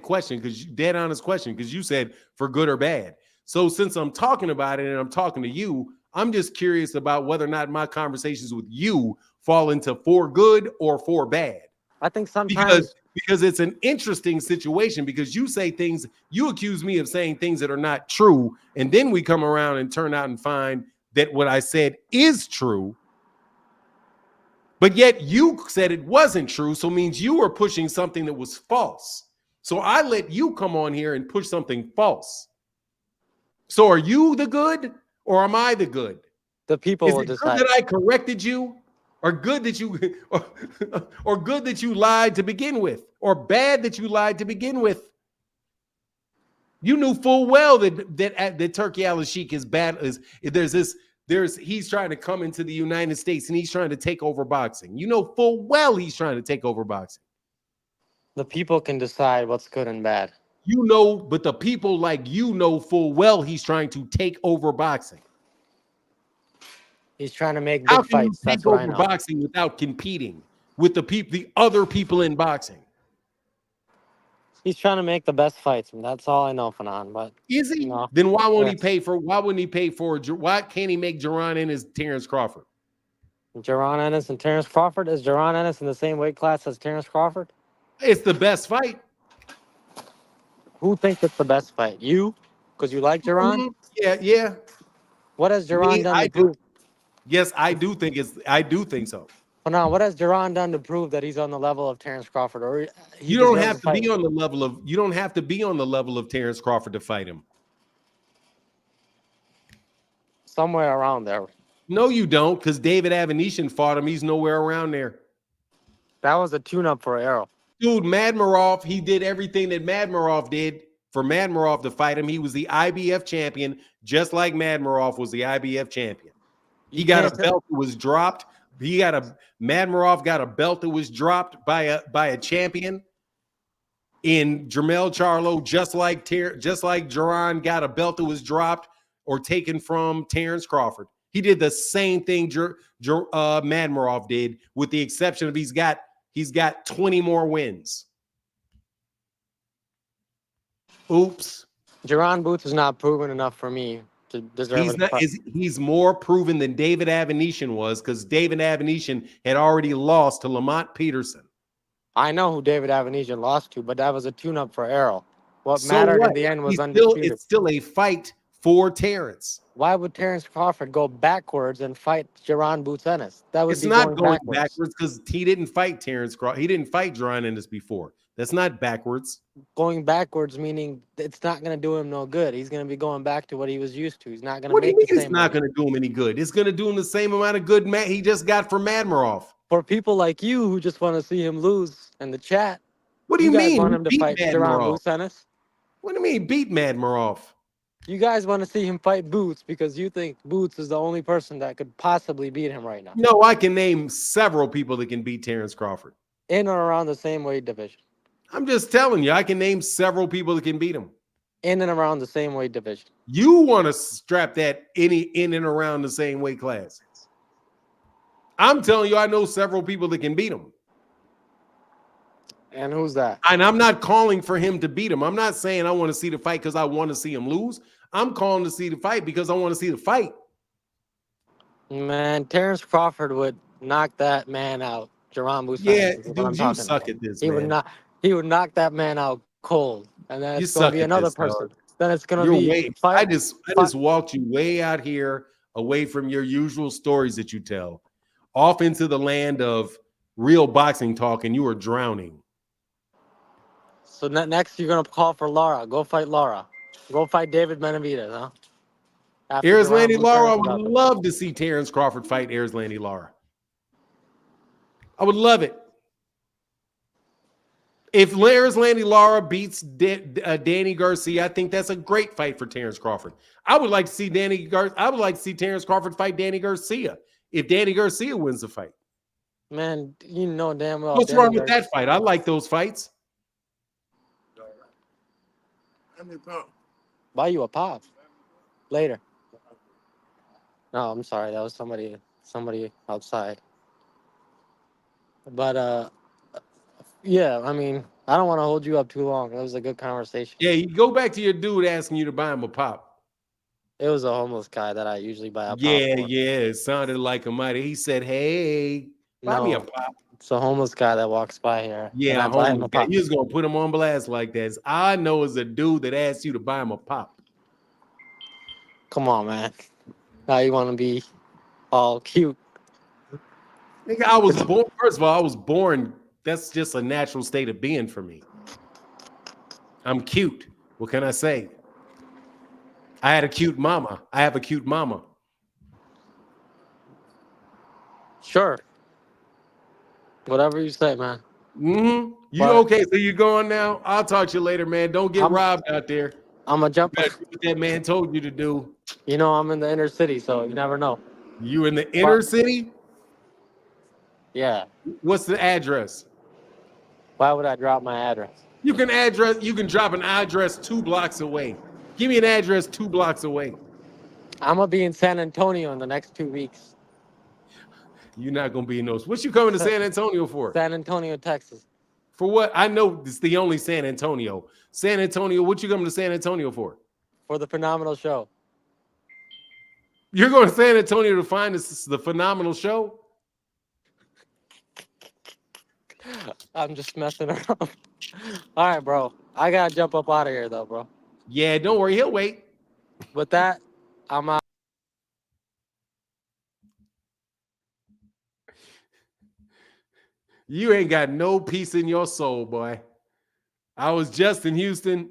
Speaker 1: honest question, because you said for good or bad. So since I'm talking about it and I'm talking to you, I'm just curious about whether or not my conversations with you fall into for good or for bad.
Speaker 7: I think sometimes
Speaker 1: because it's an interesting situation, because you say things, you accuse me of saying things that are not true, and then we come around and turn out and find that what I said is true. But yet you said it wasn't true, so it means you were pushing something that was false. So I let you come on here and push something false. So are you the good or am I the good?
Speaker 7: The people
Speaker 1: Is
Speaker 7: will
Speaker 1: it good
Speaker 7: decide.
Speaker 1: that I corrected you, or good that you, or good that you lied to begin with, or bad that you lied to begin with? You knew full well that Turki Al-Sheikh is bad. He's trying to come into the United States and he's trying to take over boxing. You know full well he's trying to take over boxing.
Speaker 7: The people can decide what's good and bad.
Speaker 1: You know, but the people like you know full well he's trying to take over boxing.
Speaker 7: He's trying to make
Speaker 1: How
Speaker 7: big
Speaker 1: can you
Speaker 7: fights. That's
Speaker 1: take
Speaker 7: what I
Speaker 1: over
Speaker 7: know.
Speaker 1: boxing without competing with the other people in boxing?
Speaker 7: He's trying to make the best fights, and that's all I know, Fanon. But
Speaker 1: Is he?
Speaker 7: no,
Speaker 1: Then why won't he
Speaker 7: yes.
Speaker 1: pay for? Why wouldn't he pay for? Why can't he make Jaron Ennis Terence Crawford?
Speaker 7: Jaron Ennis and Terence Crawford. Is Jaron Ennis in the same weight class as Terence Crawford?
Speaker 1: It's the best fight.
Speaker 7: Who thinks it's the best fight? You? Because you like Jaron?
Speaker 1: Mhm. Yeah.
Speaker 7: What has Jaron
Speaker 1: Me,
Speaker 7: done
Speaker 1: I
Speaker 7: to
Speaker 1: do.
Speaker 7: prove?
Speaker 1: Yes, I do think it's. I do think so.
Speaker 7: Fanon, what has Jaron done to prove that he's on the level of Terence Crawford, or he
Speaker 1: You don't
Speaker 7: deserves
Speaker 1: have
Speaker 7: to
Speaker 1: to
Speaker 7: fight
Speaker 1: be on the level of. You don't have to be on the level of Terence Crawford to fight him.
Speaker 7: somewhere around there?
Speaker 1: No, you don't, because David Avanesyan fought him. He's nowhere around there.
Speaker 7: That was a tune-up for Errol.
Speaker 1: Dude, Madmarov, he did everything that Madmarov did for Madmarov to fight him. He was the IBF champion, just like Madmarov was the IBF champion. He got a belt that was dropped. Madmarov got a belt that was dropped by a champion in Jermell Charlo, just like Jaron got a belt that was dropped or taken from Terence Crawford. He did the same thing Madmarov did, with the exception of he's got 20 more wins. Oops.
Speaker 7: Jaron Boots is not proven enough for me to deserve
Speaker 1: He's more proven than David Avanesyan was, because David Avanesyan had already lost to Lamont Peterson.
Speaker 7: I know who David Avanesyan lost to, but that was a tune-up for Errol. What
Speaker 1: So
Speaker 7: mattered
Speaker 1: what?
Speaker 7: in the end was undisputed.
Speaker 1: It's still a fight for Terence.
Speaker 7: Why would Terence Crawford go backwards and fight Jaron Boots Ennis? That would
Speaker 1: It's
Speaker 7: be
Speaker 1: not going
Speaker 7: backwards.
Speaker 1: backwards because he didn't fight Terence Crawford. He didn't fight Jaron Ennis before. That's not backwards.
Speaker 7: Going backwards meaning it's not going to do him no good. He's going to be going back to what he was used to. He's not going to
Speaker 1: What do you
Speaker 7: make
Speaker 1: mean
Speaker 7: the
Speaker 1: it's
Speaker 7: same
Speaker 1: not
Speaker 7: money.
Speaker 1: going to do him any good? It's going to do him the same amount of good he just got from Madmarov.
Speaker 7: For people like you who just want to see him lose in the chat,
Speaker 1: What do you
Speaker 7: guys
Speaker 1: mean?
Speaker 7: want
Speaker 1: Who
Speaker 7: him to
Speaker 1: beat
Speaker 7: fight Jaron
Speaker 1: Madmarov?
Speaker 7: Boots Ennis?
Speaker 1: What do you mean beat Madmarov?
Speaker 7: You guys want to see him fight Boots because you think Boots is the only person that could possibly beat him right now.
Speaker 1: No, I can name several people that can beat Terence Crawford.
Speaker 7: In or around the same weight division.
Speaker 1: I'm just telling you, I can name several people that can beat him.
Speaker 7: In and around the same weight division.
Speaker 1: You want to strap that in and around the same weight class. I'm telling you, I know several people that can beat him.
Speaker 7: And who's that?
Speaker 1: And I'm not calling for him to beat him. I'm not saying I want to see the fight because I want to see him lose. I'm calling to see the fight because I want to see the fight.
Speaker 7: Man, Terence Crawford would knock that man out. Jaron Boots.
Speaker 1: Yeah, dude, you suck at this, man.
Speaker 7: He would knock that man out cold. And then it's going to be another person.
Speaker 1: Dog.
Speaker 7: Then it's going to be
Speaker 1: I just walked you way out here away from your usual stories that you tell, off into the land of real boxing talk, and you are drowning.
Speaker 7: So next you're going to call for Lara. Go fight Lara. Go fight David Benavidez, huh?
Speaker 1: Erislandy Lara, I would love to see Terence Crawford fight Erislandy Lara. I would love it. If Erislandy Lara beats Danny Garcia, I think that's a great fight for Terence Crawford. I would like to see Terence Crawford fight Danny Garcia if Danny Garcia wins the fight.
Speaker 7: Man, you know damn well.
Speaker 1: What's wrong with that fight? I like those fights.
Speaker 7: Buy you a pop later. No, I'm sorry. That was somebody outside. But yeah, I mean, I don't want to hold you up too long. It was a good conversation.
Speaker 1: Yeah, you go back to your dude asking you to buy him a pop.
Speaker 7: It was a homeless guy that I usually buy a pop for.
Speaker 1: Yeah, it sounded like a mighty. He said, "Hey, buy me a pop."
Speaker 7: It's a homeless guy that walks by here.
Speaker 1: Yeah, a homeless guy. You just gonna put him on blast like that. I know is a dude that asked you to buy him a pop.
Speaker 7: Come on, man. Now you want to be all cute.
Speaker 1: Nigga, I was born. First of all, I was born. That's just a natural state of being for me. I'm cute. What can I say? I had a cute mama. I have a cute mama.
Speaker 7: Sure. Whatever you say, man.
Speaker 1: Mm-hmm. You
Speaker 7: But
Speaker 1: okay? So you going now? I'll talk to you later, man. Don't get
Speaker 7: I'm
Speaker 1: robbed out there.
Speaker 7: I'm a
Speaker 1: You
Speaker 7: jump.
Speaker 1: better do what that man told you to do.
Speaker 7: You know, I'm in the inner city, so you never know.
Speaker 1: You in the inner
Speaker 7: But
Speaker 1: city?
Speaker 7: yeah,
Speaker 1: What's the address?
Speaker 7: why would I drop my address?
Speaker 1: You can drop an address 2 blocks away. Give me an address 2 blocks away.
Speaker 7: I'm gonna be in San Antonio in the next 2 weeks.
Speaker 1: You're not gonna be in those. What you coming to San Antonio for?
Speaker 7: San Antonio, Texas,
Speaker 1: For what? I know it's the only San Antonio. San Antonio, what you coming to San Antonio for?
Speaker 7: for the phenomenal show.
Speaker 1: You're going to San Antonio to find the phenomenal show?
Speaker 7: I'm just messing around. All right, bro. I gotta jump up out of here, though, bro.
Speaker 1: Yeah, don't worry. He'll wait.
Speaker 7: With that, I'm out.
Speaker 1: You ain't got no peace in your soul, boy. I was just in Houston.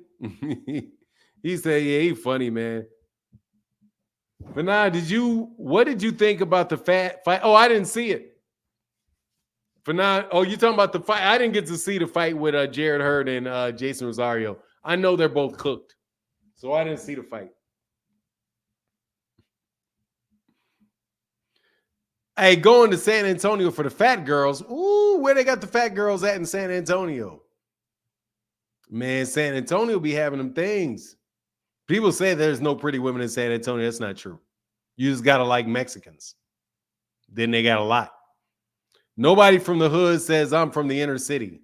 Speaker 1: He said, yeah, he funny, man. But now, what did you think about the fight? Oh, I didn't see it. For now, oh, you talking about the fight? I didn't get to see the fight with Jared Hurd and Jason Rosario. I know they're both cooked, so I didn't see the fight. Hey, going to San Antonio for the fat girls. Ooh, where they got the fat girls at in San Antonio? Man, San Antonio be having them things. People say there's no pretty women in San Antonio. That's not true. You just got to like Mexicans. Then they got a lot. Nobody from the hood says I'm from the inner city.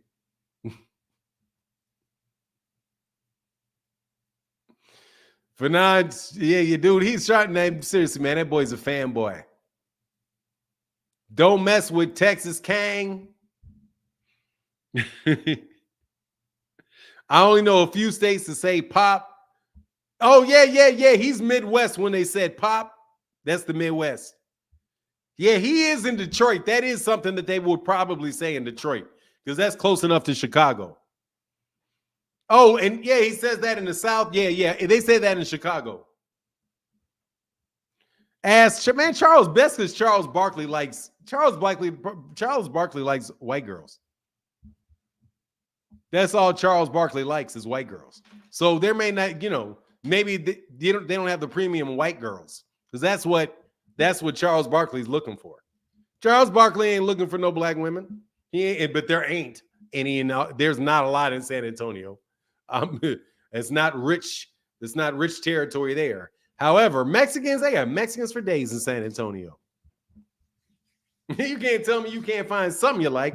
Speaker 1: Fernand, yeah, you dude, he's trying to, seriously, man, that boy's a fanboy. Don't mess with Texas Kang. I only know a few states to say pop. Oh, yeah. He's Midwest when they said pop. That's the Midwest. Yeah, he is in Detroit. That is something that they would probably say in Detroit because that's close enough to Chicago. Oh, and yeah, he says that in the South. Yeah. They say that in Chicago. Man, Charles Best because Charles Barkley likes white girls. That's all Charles Barkley likes is white girls. So there may not, maybe they don't have the premium white girls because that's what Charles Barkley's looking for. Charles Barkley ain't looking for no black women. He ain't, but there ain't any. There's not a lot in San Antonio. It's not rich. It's not rich territory there. However, Mexicans, they got Mexicans for days in San Antonio. You can't tell me you can't find something you like.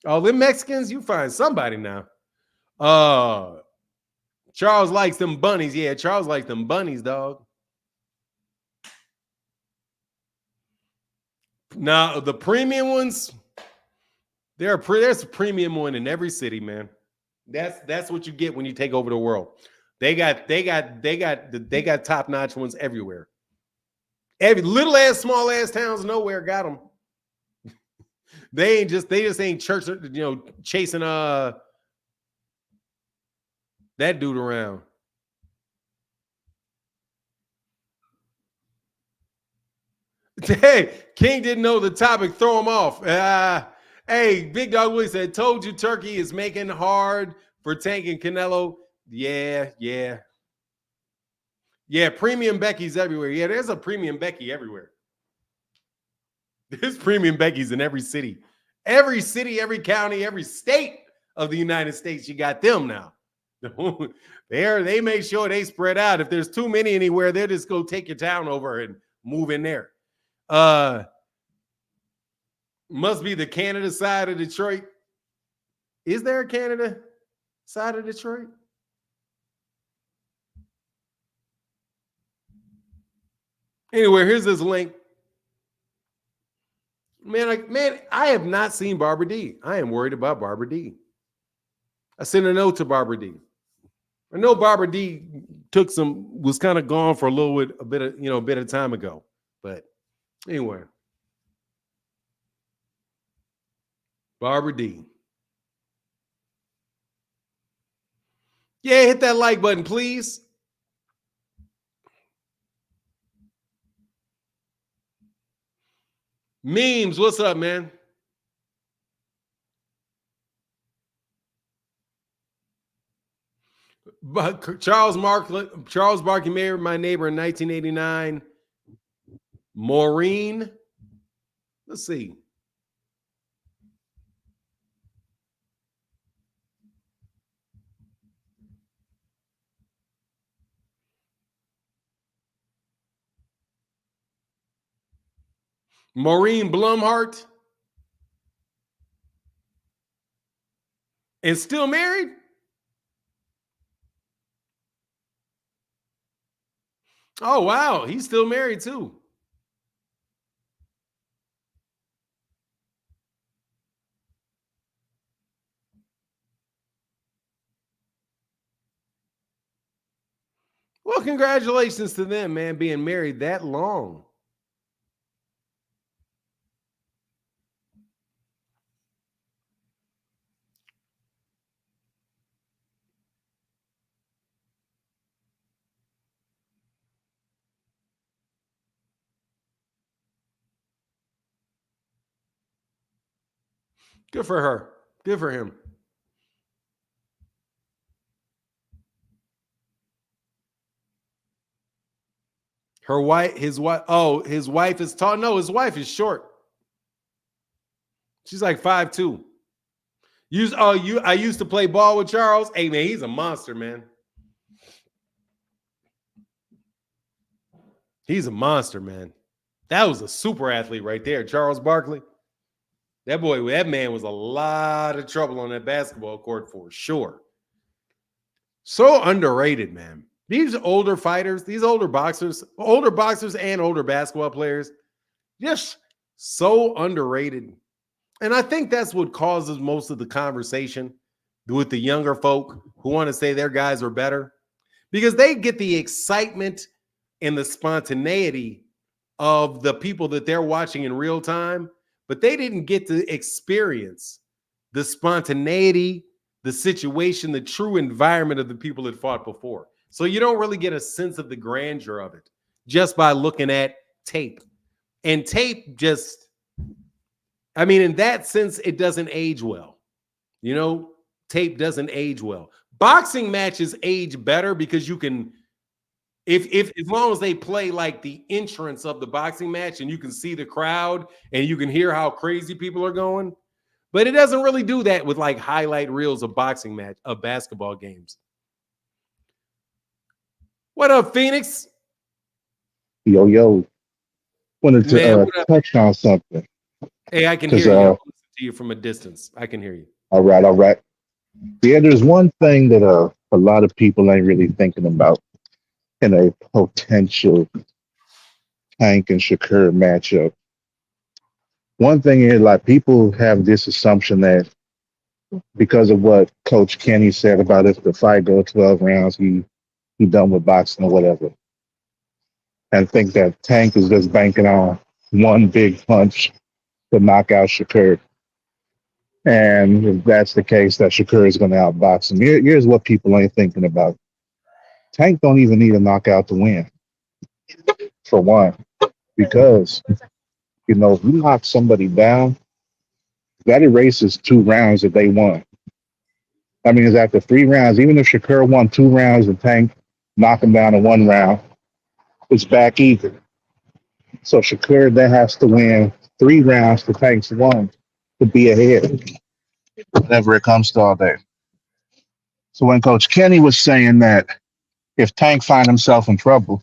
Speaker 1: Oh, them Mexicans, you find somebody now. Charles likes them bunnies. Yeah, Charles likes them bunnies, dog. Now, the premium ones, there's a premium one in every city, man. That's what you get when you take over the world. They got top-notch ones everywhere. Every little ass, small ass towns nowhere got them. They just ain't chasing that dude around. Hey, King didn't know the topic. Throw him off. Hey, Big Dog Willie said, told you Turkey is making hard for Tank and Canelo. Yeah. Premium Becky's everywhere. Yeah, there's a premium Becky everywhere. There's premium Becky's in every city. Every city, every county, every state of the United States, you got them now. They make sure they spread out. If there's too many anywhere, they'll just go take your town over and move in there. Must be the Canada side of Detroit. Is there a Canada side of Detroit? Anyway, here's this link. Man, I have not seen Barbara D. I am worried about Barbara D. I sent a note to Barbara D. I know Barbara D was kind of gone for a bit of time ago. But anyway, Barbara D. Yeah, hit that like button, please. Memes, what's up, man? But Charles Barkley married my neighbor in 1989. Maureen. Let's see. Maureen Blumhart. And still married? Oh, wow. He's still married, too. Well, congratulations to them, man, being married that long. Good for her. Good for him. His wife is tall. No, his wife is short. She's like 5'2". I used to play ball with Charles. Hey, man, he's a monster, man. He's a monster, man. That was a super athlete right there, Charles Barkley. That man was a lot of trouble on that basketball court for sure. So underrated, man. These older fighters, these older boxers and older basketball players, just so underrated. And I think that's what causes most of the conversation with the younger folk who want to say their guys are better, because they get the excitement and the spontaneity of the people that they're watching in real time, but they didn't get to experience the spontaneity, the situation, the true environment of the people that fought before. So you don't really get a sense of the grandeur of it just by looking at tape. And tape just, I mean, in that sense, it doesn't age well. You know, tape doesn't age well. Boxing matches age better because you can, if as long as they play like the entrance of the boxing match and you can see the crowd and you can hear how crazy people are going. But it doesn't really do that with like highlight reels of basketball games. What up, Phoenix?
Speaker 2: Yo. Wanted to touch on something.
Speaker 1: Hey, I can hear you. I'll listen to you from a distance. I can hear you.
Speaker 2: All right. Yeah, there's one thing that a lot of people ain't really thinking about in a potential Tank and Shakur matchup. One thing is, like, people have this assumption that because of what Coach Kenny said about if the fight goes 12 rounds, he done with boxing or whatever. And think that Tank is just banking on one big punch to knock out Shakur. And if that's the case, that Shakur is going to outbox him. Here's what people ain't thinking about. Tank don't even need a knockout to win, for one. Because, you know, if you knock somebody down, that erases 2 rounds that they won. I mean, it's after 3 rounds. Even if Shakur won 2 rounds and Tank knocked him down in 1 round, it's back even. So Shakur then has to win 3 rounds to Tank's 1 to be ahead whenever it comes to all that. So when Coach Kenny was saying that if Tank find himself in trouble,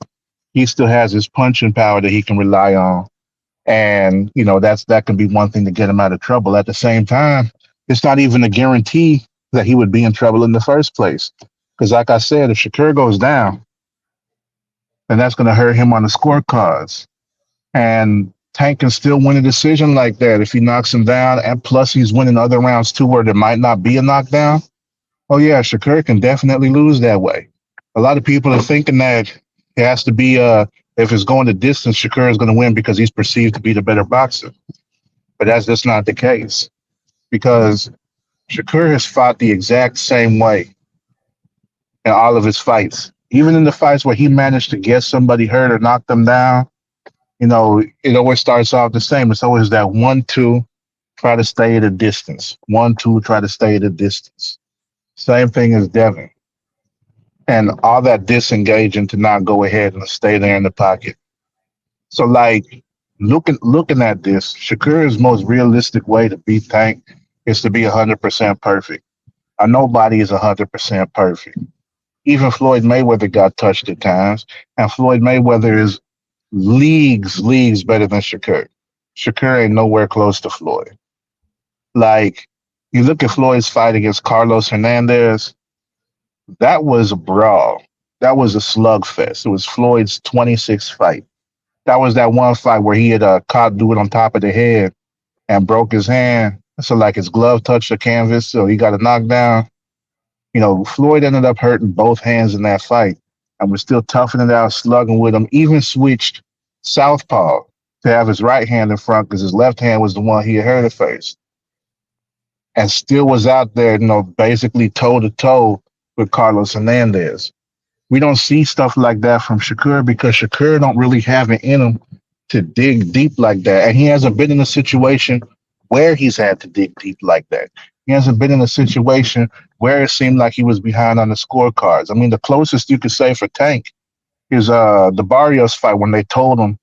Speaker 2: he still has his punching power that he can rely on. And, you know, that can be one thing to get him out of trouble. At the same time, it's not even a guarantee that he would be in trouble in the first place. Because like I said, if Shakur goes down, then that's going to hurt him on the scorecards. And Tank can still win a decision like that if he knocks him down. And plus he's winning other rounds too where there might not be a knockdown. Oh yeah, Shakur can definitely lose that way. A lot of people are thinking that it has to be, if it's going the distance, Shakur is going to win because he's perceived to be the better boxer. But that's just not the case. Because Shakur has fought the exact same way in all of his fights. Even in the fights where he managed to get somebody hurt or knock them down, You know, it always starts off the same. It's always that 1-2, try to stay at a distance. 1-2, try to stay at a distance. Same thing as Devin. And all that disengaging to not go ahead and stay there in the pocket. So like looking at this, Shakur's most realistic way to beat Tank is to be 100% perfect. Nobody is 100% perfect. Even Floyd Mayweather got touched at times, and Floyd Mayweather is leagues better than Shakur. Shakur ain't nowhere close to Floyd. Like, you look at Floyd's fight against Carlos Hernandez, that was a brawl. That was a slugfest. It was Floyd's 26th fight. That was that one fight where he had caught dude on top of the head and broke his hand. So like his glove touched the canvas, so he got a knockdown. You know, Floyd ended up hurting both hands in that fight and was still toughing it out, slugging with him, even switched southpaw to have his right hand in front because his left hand was the one he had hurt at first. And still was out there, you know, basically toe to toe with Carlos Hernandez. We don't see stuff like that from Shakur because Shakur don't really have it in him to dig deep like that. And he hasn't been in a situation where he's had to dig deep like that. He hasn't been in a situation where it seemed like he was behind on the scorecards. I mean, the closest you could say for Tank is the Barrios fight when they told him,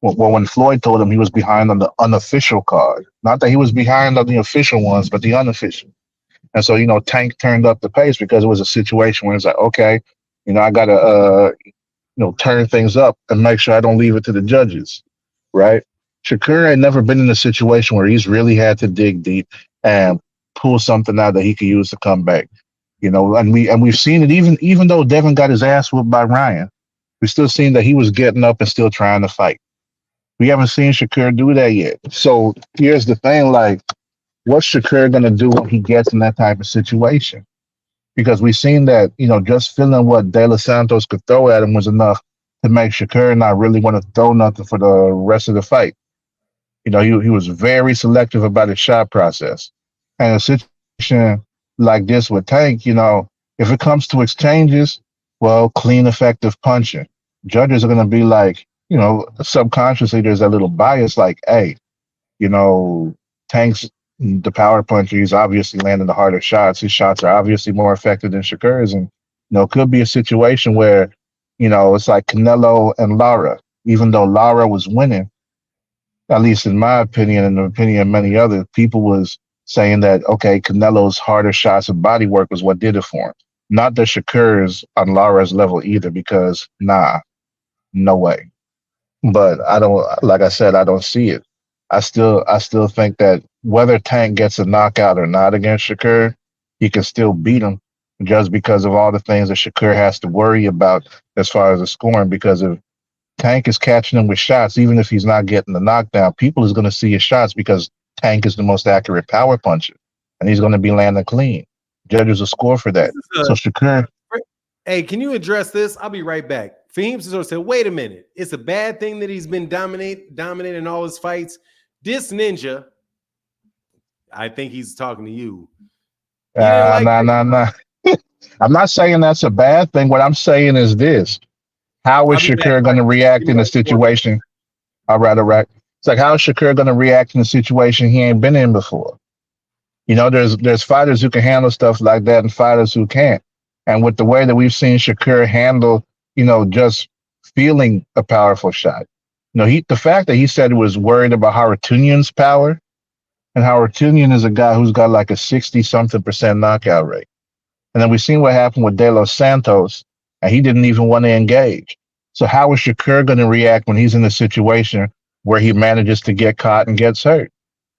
Speaker 2: well, when Floyd told him he was behind on the unofficial card. Not that he was behind on the official ones, but the unofficial. And so, you know, Tank turned up the pace because it was a situation where it's like, okay, you know, I got to, turn things up and make sure I don't leave it to the judges, right? Shakur had never been in a situation where he's really had to dig deep and pull something out that he could use to come back, you know. And we've seen it even though Devin got his ass whooped by Ryan, we still seen that he was getting up and still trying to fight. We haven't seen Shakur do that yet. So here's the thing: like, what's Shakur gonna do when he gets in that type of situation? Because we've seen that, you know, just feeling what De Los Santos could throw at him was enough to make Shakur not really want to throw nothing for the rest of the fight. You know, he was very selective about his shot process. And a situation like this with Tank, you know, if it comes to exchanges, well, clean, effective punching. Judges are going to be like, you know, subconsciously there's that little bias like, hey, you know, Tank's the power puncher. He's obviously landing the harder shots. His shots are obviously more effective than Shakur's. And, you know, it could be a situation where, you know, it's like Canelo and Lara. Even though Lara was winning, at least in my opinion and the opinion of many other people, was saying that, okay, Canelo's harder shots and body work was what did it for him. Not that Shakur's on Lara's level either, because no way. But I don't, like I said, I don't see it. I still think that whether Tank gets a knockout or not against Shakur, he can still beat him just because of all the things that Shakur has to worry about as far as the scoring. Because if Tank is catching him with shots, even if he's not getting the knockdown, people is going to see his shots because Tank is the most accurate power puncher, and he's going to be landing clean. Judges will score for that. So Shakur.
Speaker 1: Hey, can you address this? I'll be right back. Fahim said, wait a minute. It's a bad thing that he's been dominating all his fights. This ninja, I think he's talking to you.
Speaker 2: No. I'm not saying that's a bad thing. What I'm saying is this. How is Shakur going to react in a situation? All right. It's like, how is Shakur going to react in a situation he ain't been in before? You know, there's fighters who can handle stuff like that and fighters who can't. And with the way that we've seen Shakur handle, you know, just feeling a powerful shot. You know, the fact that he said he was worried about Harutyunyan's power, and Harutyunyan is a guy who's got like a 60-something% knockout rate. And then we've seen what happened with De Los Santos, and he didn't even want to engage. So how is Shakur going to react when he's in a situation where he manages to get caught and gets hurt?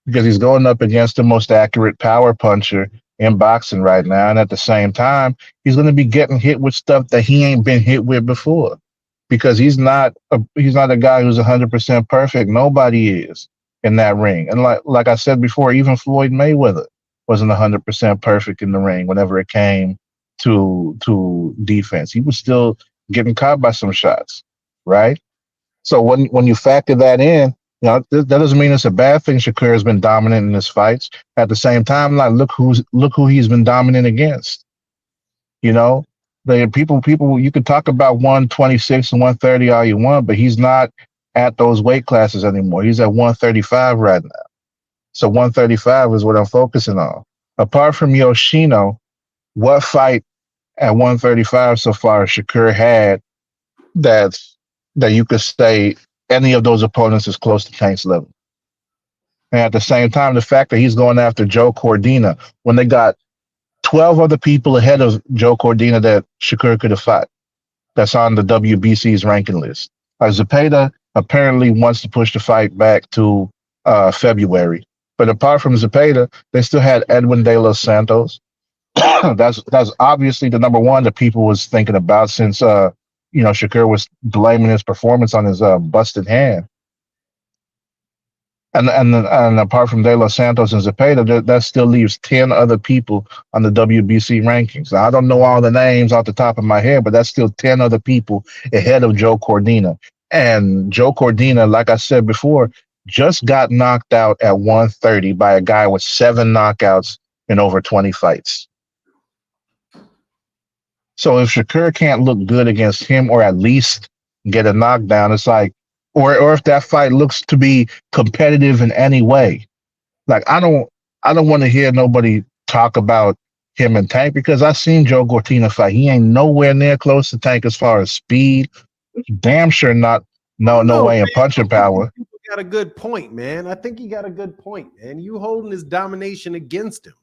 Speaker 2: Because he's going up against the most accurate power puncher in boxing right now. And at the same time, he's going to be getting hit with stuff that he ain't been hit with before. Because he's not a guy who's 100% perfect. Nobody is in that ring. And like I said before, even Floyd Mayweather wasn't 100% perfect in the ring whenever it came to defense. He was still getting caught by some shots, right? So when you factor that in, you know, that doesn't mean it's a bad thing. Shakur has been dominant in his fights. At the same time, like look who he's been dominant against. You know, the people. You can talk about 126 and 130 all you want, but he's not at those weight classes anymore. He's at 135 right now. So 135 is what I'm focusing on. Apart from Yoshino, what fight at 135 so far Shakur had that you could say any of those opponents is close to Tank's level? And at the same time, the fact that he's going after Joe Cordina when they got 12 other people ahead of Joe Cordina that Shakur could have fought, that's on the WBC's ranking list. Zepeda apparently wants to push the fight back to February. But apart from Zepeda, they still had Edwin De Los Santos. that's obviously the number one that people was thinking about since Shakur was blaming his performance on his busted hand. And apart from De Los Santos and Zepeda, that still leaves 10 other people on the WBC rankings. Now, I don't know all the names off the top of my head, but that's still 10 other people ahead of Joe Cordina. And Joe Cordina, like I said before, just got knocked out at 130 by a guy with 7 knockouts in over 20 fights. So if Shakur can't look good against him or at least get a knockdown, it's like, or if that fight looks to be competitive in any way, like I don't want to hear nobody talk about him and Tank because I've seen Joe Cordina fight. He ain't nowhere near close to Tank as far as speed. Damn sure not. No way in punching power.
Speaker 1: You got a good point, man. I think you got a good point, man. You holding his domination against him.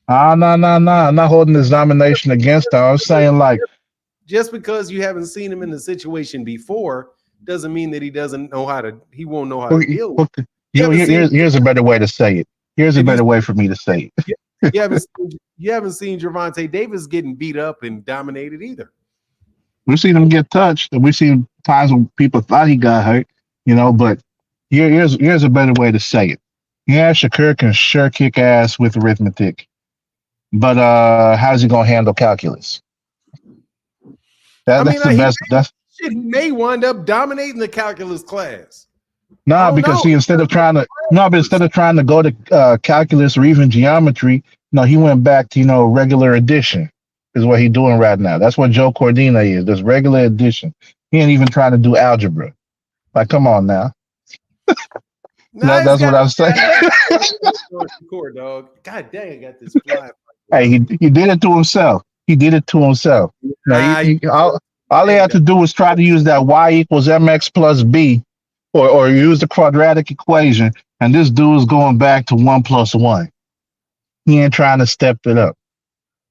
Speaker 2: No. I'm not holding his domination against him. I'm saying like
Speaker 1: just because you haven't seen him in the situation before doesn't mean that he won't know how to deal with it.
Speaker 2: Here's a better way to say it. Here's a better way for me to say it.
Speaker 1: You haven't seen Gervonta Davis getting beat up and dominated either.
Speaker 2: We've seen him get touched, and we've seen times when people thought he got hurt, but here's a better way to say it. Yeah, Shakur can sure kick ass with arithmetic, but how's he gonna handle calculus?
Speaker 1: He may wind up dominating the because
Speaker 2: instead of trying to go to calculus or even geometry, he went back to regular addition is what he's doing right now. That's what Joe Cordina is. That's regular addition. He ain't even trying to do algebra. Like, come on now. That's what I'm saying.
Speaker 1: Dog. God dang, I got this fly.
Speaker 2: Hey, he did it to himself. All he had to do was try to use that y equals mx plus b, or use the quadratic equation, and this dude's going back to 1 + 1. He ain't trying to step it up.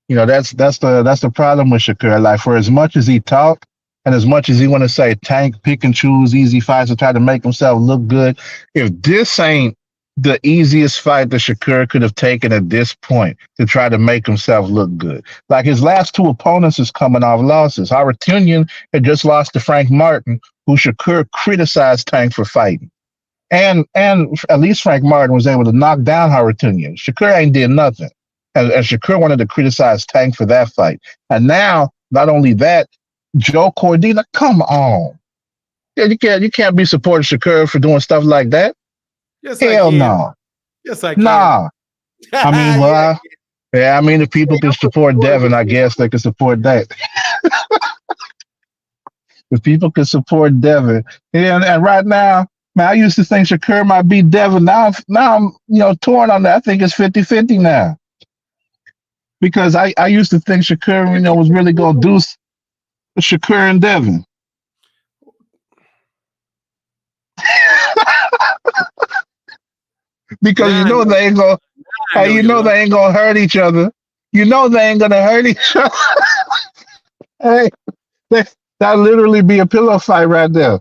Speaker 2: That's the problem with Shakur. Like, for as much as he talk and as much as he want to say Tank pick and choose easy fights to try to make himself look good, if this ain't the easiest fight that Shakur could have taken at this point to try to make himself look good. Like, his last 2 opponents is coming off losses. Harutyunyan had just lost to Frank Martin, who Shakur criticized Tank for fighting. And at least Frank Martin was able to knock down Harutyunyan. Shakur ain't did nothing. And Shakur wanted to criticize Tank for that fight. And now, not only that, Joe Cordina, come on. You can't be supporting Shakur for doing stuff like that.
Speaker 1: Yes,
Speaker 2: hell no.
Speaker 1: Yes, I can.
Speaker 2: Nah. I mean, well, if people can support Devin, I guess they can support that. If people can support Devin. And right now, man, I used to think Shakur might beat Devin. Now I'm torn on that. I think it's 50-50 now. Because I used to think Shakur, was really going to do Shakur and Devin. Because they ain't gonna they ain't gonna hurt each other. They ain't gonna hurt each other. Hey, that literally be a pillow fight right there.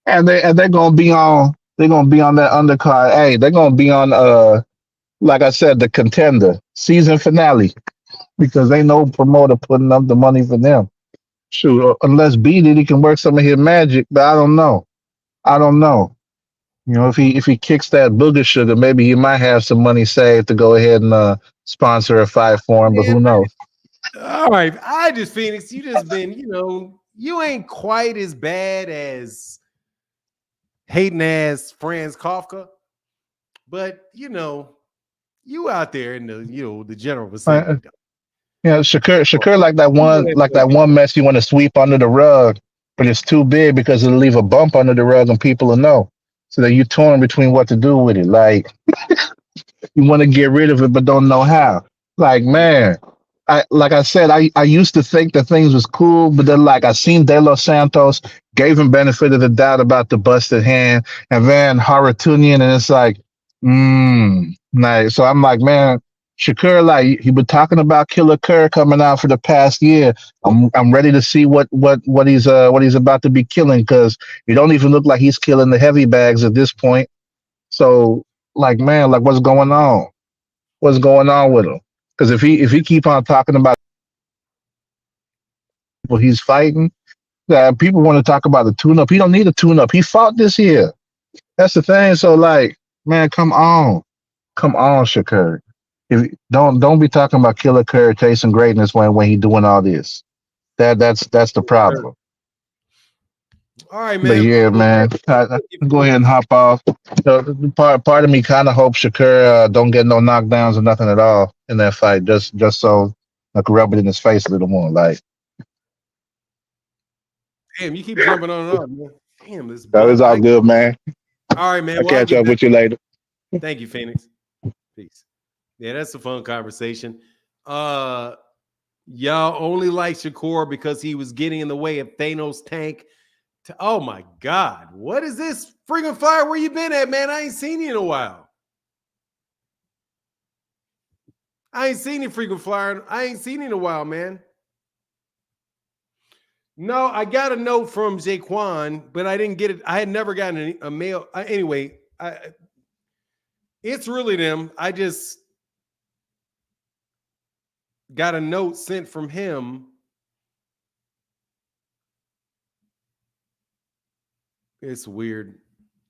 Speaker 2: and they're gonna be on that undercard. Hey, they're gonna be on like I said, the Contender season finale, because they know promoter putting up the money for them. Shoot, unless B Diddy can work some of his magic, but I don't know. If he kicks that booger sugar, maybe he might have some money saved to go ahead and sponsor a fight for him, but who knows?
Speaker 1: All right. Phoenix, you just been, you ain't quite as bad as hating ass Franz Kafka, but you out there in the general vicinity.
Speaker 2: Shakur like that one mess you want to sweep under the rug but it's too big because it'll leave a bump under the rug and people will know. So that you're torn between what to do with it. Like you want to get rid of it, but don't know how. Like, man, like I said, I used to think that things was cool, but then like I seen De Los Santos, gave him benefit of the doubt about the busted hand, and then Haratunian, and it's like so I'm like, man, Shakur, like he been talking about Killer Kerr coming out for the past year. I'm ready to see what he's about to be killing, because he don't even look like he's killing the heavy bags at this point. So like, man, like what's going on? What's going on with him? Because if he keep on talking about people he's fighting, that people want to talk about the tune up. He don't need a tune up. He fought this year. That's the thing. So like, man, come on, Shakur. If don't be talking about Killer Kerr chasing greatness when he doing all this. That's the problem.
Speaker 1: All right,
Speaker 2: But
Speaker 1: man.
Speaker 2: yeah, man, go ahead and hop off. So, part of me kind of hopes Shakur don't get no knockdowns or nothing at all in that fight, just so I could rub it in his face a little more. Like,
Speaker 1: Damn, you keep jumping on and off, man. Damn, this
Speaker 2: that was all good, man.
Speaker 1: All right, man.
Speaker 2: I'll catch up with you later.
Speaker 1: Thank you, Phoenix. Peace. Yeah, that's a fun conversation. Y'all only like Shakur because he was getting in the way of Thanos' tank. Oh my God, what is this freaking fire? Where you been at, man? I ain't seen you in a while. I ain't seen you freaking flyer. I ain't seen you in a while, man. No, I got a note from Jaquan, but I didn't get it. I had never gotten a mail. Anyway, it's really them. I just got a note sent from him. It's weird.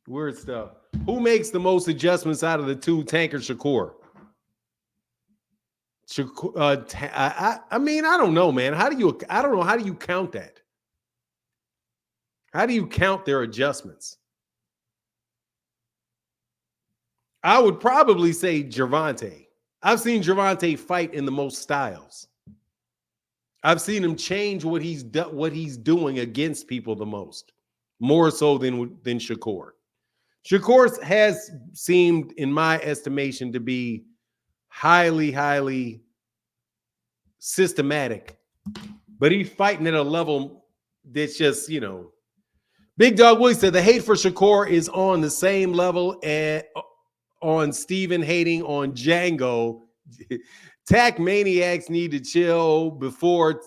Speaker 1: Weird stuff. Who makes the most adjustments out of the two, Tank or Shakur? I mean, I don't know, man. I don't know. How do you count that? How do you count their adjustments? I would probably say Gervonta. I've seen Gervonta fight in the most styles. I've seen him change what he's doing against people the most, more so than Shakur. Shakur has seemed, in my estimation, to be highly, highly systematic, but he's fighting at a level that's just, Big Dog Willie said the hate for Shakur is on the same level on Steven hating on Django. Tack maniacs need to chill before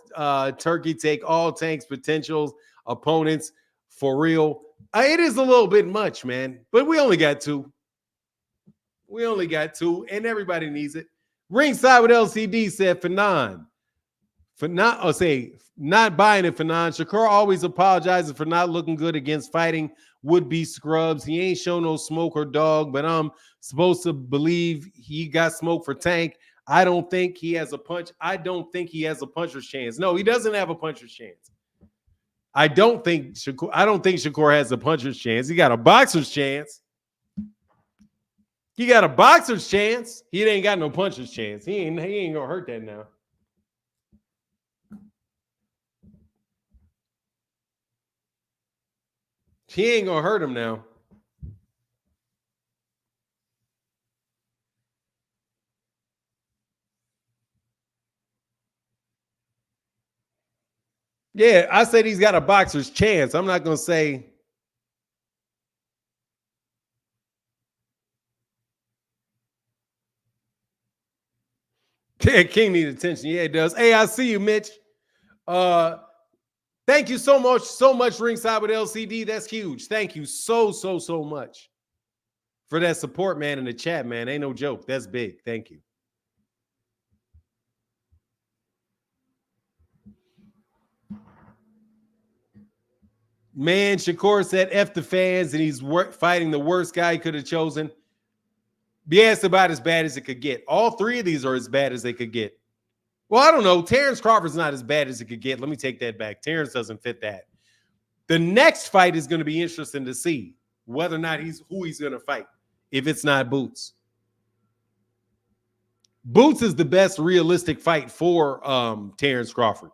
Speaker 1: Turkey take all Tank's potential opponents for real. It is a little bit much, man, but we only got two. And everybody needs it. Ringside with LCD said Fanon. Not buying it, Fanon. Shakur always apologizes for not looking good against fighting would-be scrubs. He ain't show no smoke or dog, but I'm supposed to believe he got smoke for Tank. I don't think he has a punch. I don't think he has a puncher's chance. No, he doesn't have a puncher's chance. I don't think Shakur has a puncher's chance. He got a boxer's chance. He ain't got no puncher's chance. He ain't gonna hurt that now. He ain't gonna hurt him now. Yeah, I said he's got a boxer's chance. I'm not gonna say. Yeah, King need attention. Yeah, it does. Hey, I see you, Mitch. Thank you so much, Ringside with LCD. That's huge. Thank you so much for that support, man, in the chat, man. Ain't no joke. That's big. Thank you. Man, Shakur said F the fans, and he's fighting the worst guy he could have chosen. Yeah, it's about as bad as it could get. All three of these are as bad as they could get. Well, I don't know. Terence Crawford's not as bad as it could get. Let me take that back. Terence doesn't fit that. The next fight is going to be interesting to see whether or not who he's going to fight if it's not Boots. Boots is the best realistic fight for Terence Crawford.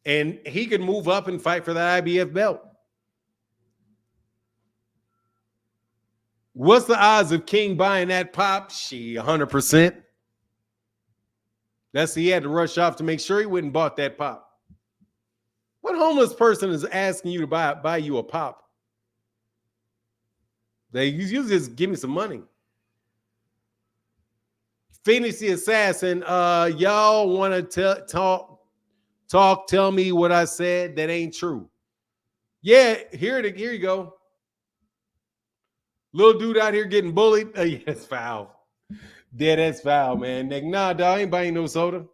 Speaker 1: And he could move up and fight for the IBF belt. What's the odds of King buying that pop? 100%. He had to rush off to make sure he wouldn't bought that pop. What homeless person is asking you to buy you a pop? You just give me some money. Phoenix the Assassin, y'all want to talk, tell me what I said that ain't true. Yeah, here you go. Little dude out here getting bullied. Yeah, that's foul. Yeah, that's foul, man. Nah, dog, I ain't buying no soda.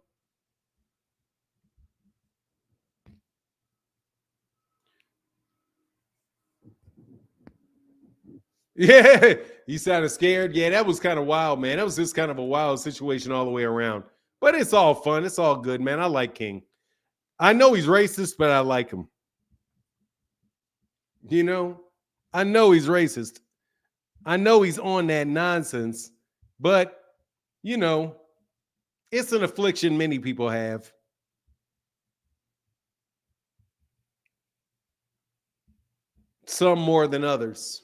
Speaker 1: Yeah, you sounded scared. Yeah, that was kind of wild, man. That was just kind of a wild situation all the way around. But it's all fun. It's all good, man. I like King. I know he's racist, but I like him. You know, I know he's racist. I know he's on that nonsense, but, you know, it's an affliction many people have. Some more than others.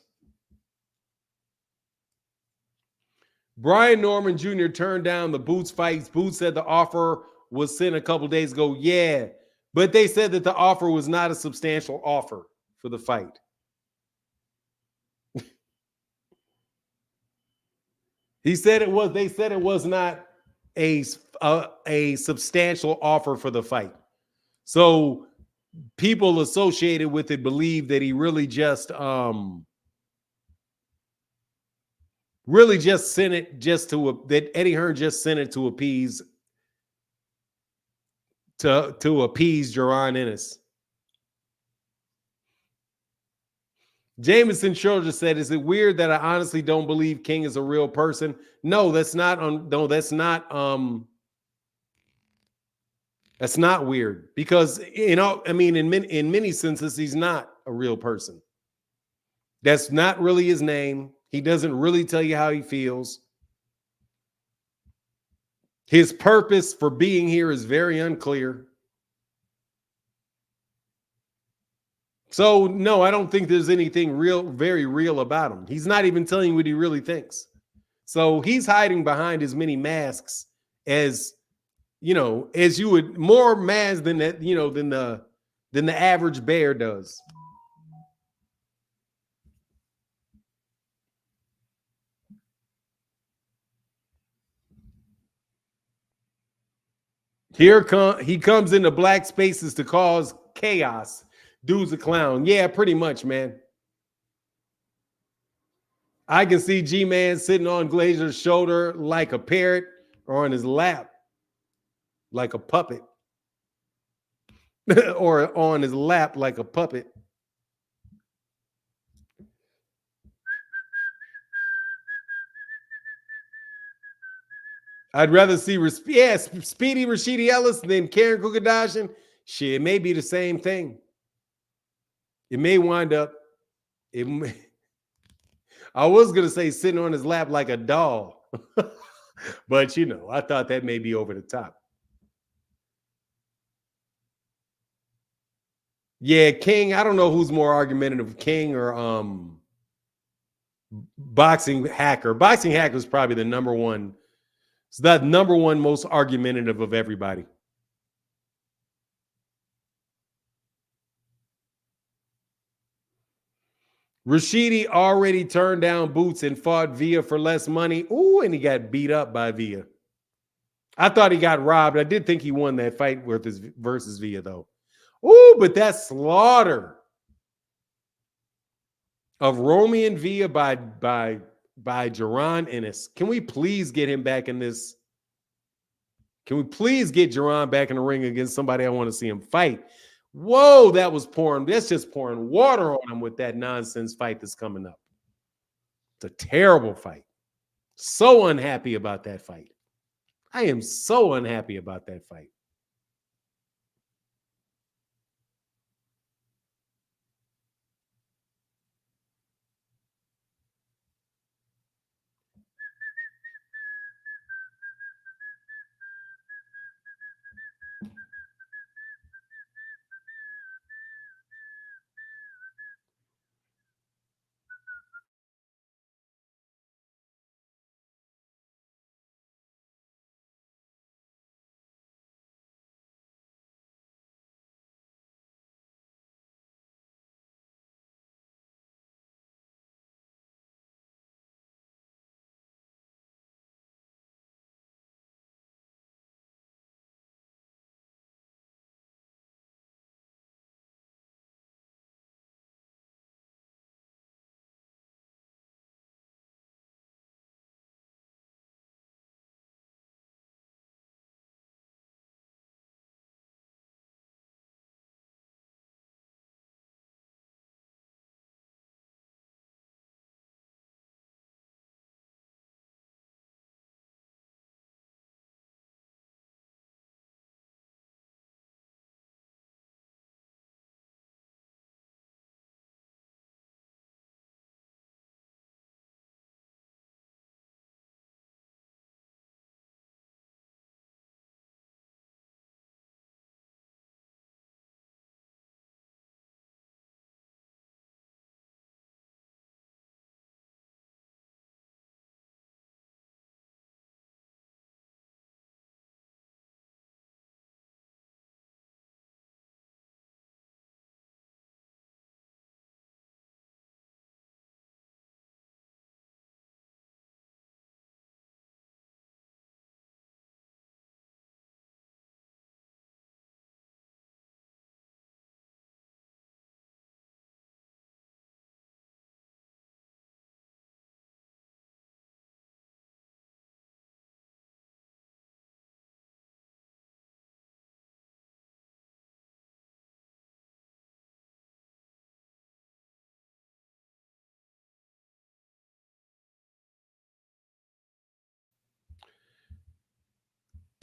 Speaker 1: Brian Norman Jr. turned down the Boots fights. Boots said the offer was sent a couple days ago. Yeah, but they said that the offer was not a substantial offer for the fight. They said it was not a substantial offer for the fight. So people associated with it believe that he really just sent it that Eddie Hearn just sent it to appease Jaron Ennis. Jameson Schroeder said, "Is it weird that I honestly don't believe King is a real person?" No, that's not that's not weird, because in many senses he's not a real person. That's not really his name. He doesn't really tell you how he feels. His purpose for being here is very unclear. So, no, I don't think there's anything very real about him. He's not even telling you what he really thinks. So he's hiding behind as many masks as you would, more masks than that, than the average bear does. He comes into black spaces to cause chaos. Dude's a clown. Yeah, pretty much, man. I can see G-Man sitting on Glazer's shoulder like a parrot, or on his lap like a puppet. Or on his lap like a puppet. I'd rather see Speedy Rashidi Ellis than Karen Kukadashian. Shit, it may be the same thing. It may wind up. I was gonna say sitting on his lap like a doll, but I thought that may be over the top. Yeah, King. I don't know who's more argumentative, King or Boxing Hacker. Boxing Hacker is probably the number one. It's the number one most argumentative of everybody. Rashidi already turned down Boots and fought Villa for less money. Ooh, and he got beat up by Villa. I thought he got robbed. I did think he won that fight versus Villa, though. Ooh, but that slaughter of Romy Villa by Jaron Ennis. Can we please get him back in this? Can we please get Jaron back in the ring against somebody I want to see him fight? Whoa, that's just pouring water on him with that nonsense fight that's coming up. It's a terrible fight. So unhappy about that fight. I am so unhappy about that fight.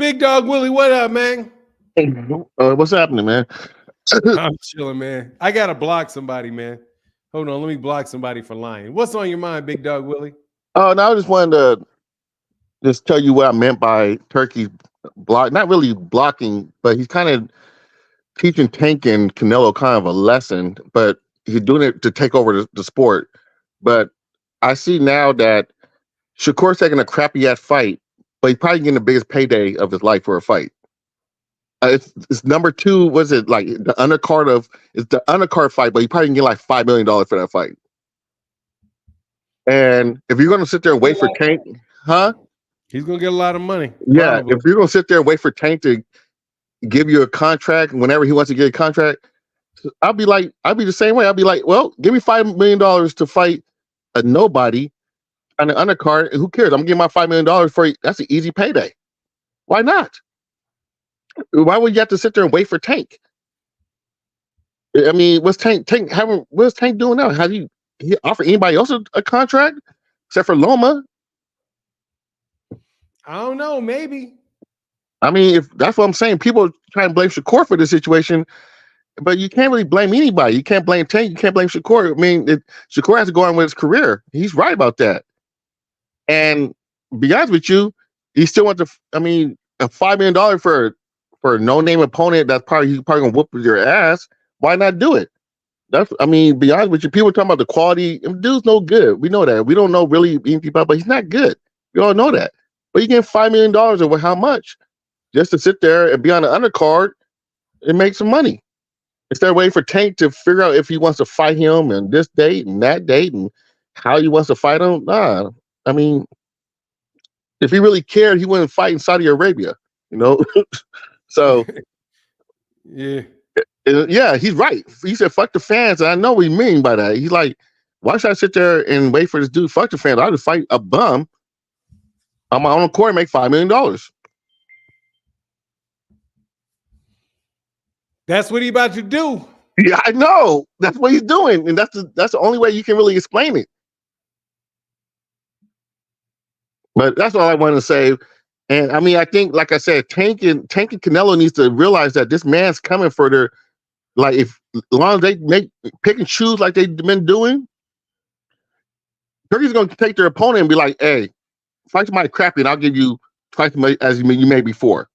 Speaker 1: Big Dog Willie, what up, man?
Speaker 8: What's happening, man?
Speaker 1: I'm chilling, man. I gotta block somebody, man. Hold on, let me block somebody for lying. What's on your mind, Big Dog Willie?
Speaker 8: Oh, no, I just wanted to just tell you what I meant by Turkey's block. Not really blocking, but he's kind of teaching Tank and Canelo kind of a lesson, but he's doing it to take over the sport. But I see now that Shakur's taking a crappy ass fight, but he's probably getting the biggest payday of his life for a fight. It's number two. Was it like the undercard it's the undercard fight, but he probably can get like $5 million for that fight. And if you're gonna sit there and wait for Tank,
Speaker 1: He's gonna get a lot of money.
Speaker 8: Yeah,
Speaker 1: probably.
Speaker 8: if you're gonna sit there and wait for Tank to give you a contract whenever he wants to get a contract, I'll be the same way. I'll be like, well, give me $5 million to fight a nobody on the undercard. Who cares? I'm getting my $5 million for you. That's an easy payday. Why not? Why would you have to sit there and wait for Tank? I mean, what's Tank doing now? Have he offer anybody else a contract except for Loma?
Speaker 1: I don't know, maybe.
Speaker 8: I mean, if that's what I'm saying, people try and blame Shakur for this situation, but you can't really blame anybody. You can't blame Tank. You can't blame Shakur. I mean, Shakur has to go on with his career. He's right about that. And to be honest with you, he still wants a $5 million for a no-name opponent that's he's probably gonna whoop your ass. Why not do it? Be honest with you, people talking about the quality. Dude's no good. We know that. We don't know really anything about, but he's not good. We all know that. But you get $5 million over how much? Just to sit there and be on the undercard and make some money. Instead of waiting for Tank to figure out if he wants to fight him and this date and that date and how he wants to fight him. Nah. I mean, if he really cared, he wouldn't fight in Saudi Arabia, you know? So
Speaker 1: yeah,
Speaker 8: he's right. He said, fuck the fans. And I know what he mean by that. He's like, why should I sit there and wait for this dude? Fuck the fans. I'll just fight a bum on my own court and make $5 million.
Speaker 1: That's what he about to do.
Speaker 8: Yeah, I know. That's what he's doing. And that's the only way you can really explain it. But that's all I want to say. And I mean, I think, like I said, Tank and Canelo needs to realize that this man's coming for their, like, as long as they make pick and choose like they've been doing, Turkey's going to take their opponent and be like, hey, fight somebody crappy and I'll give you twice as much as you made before.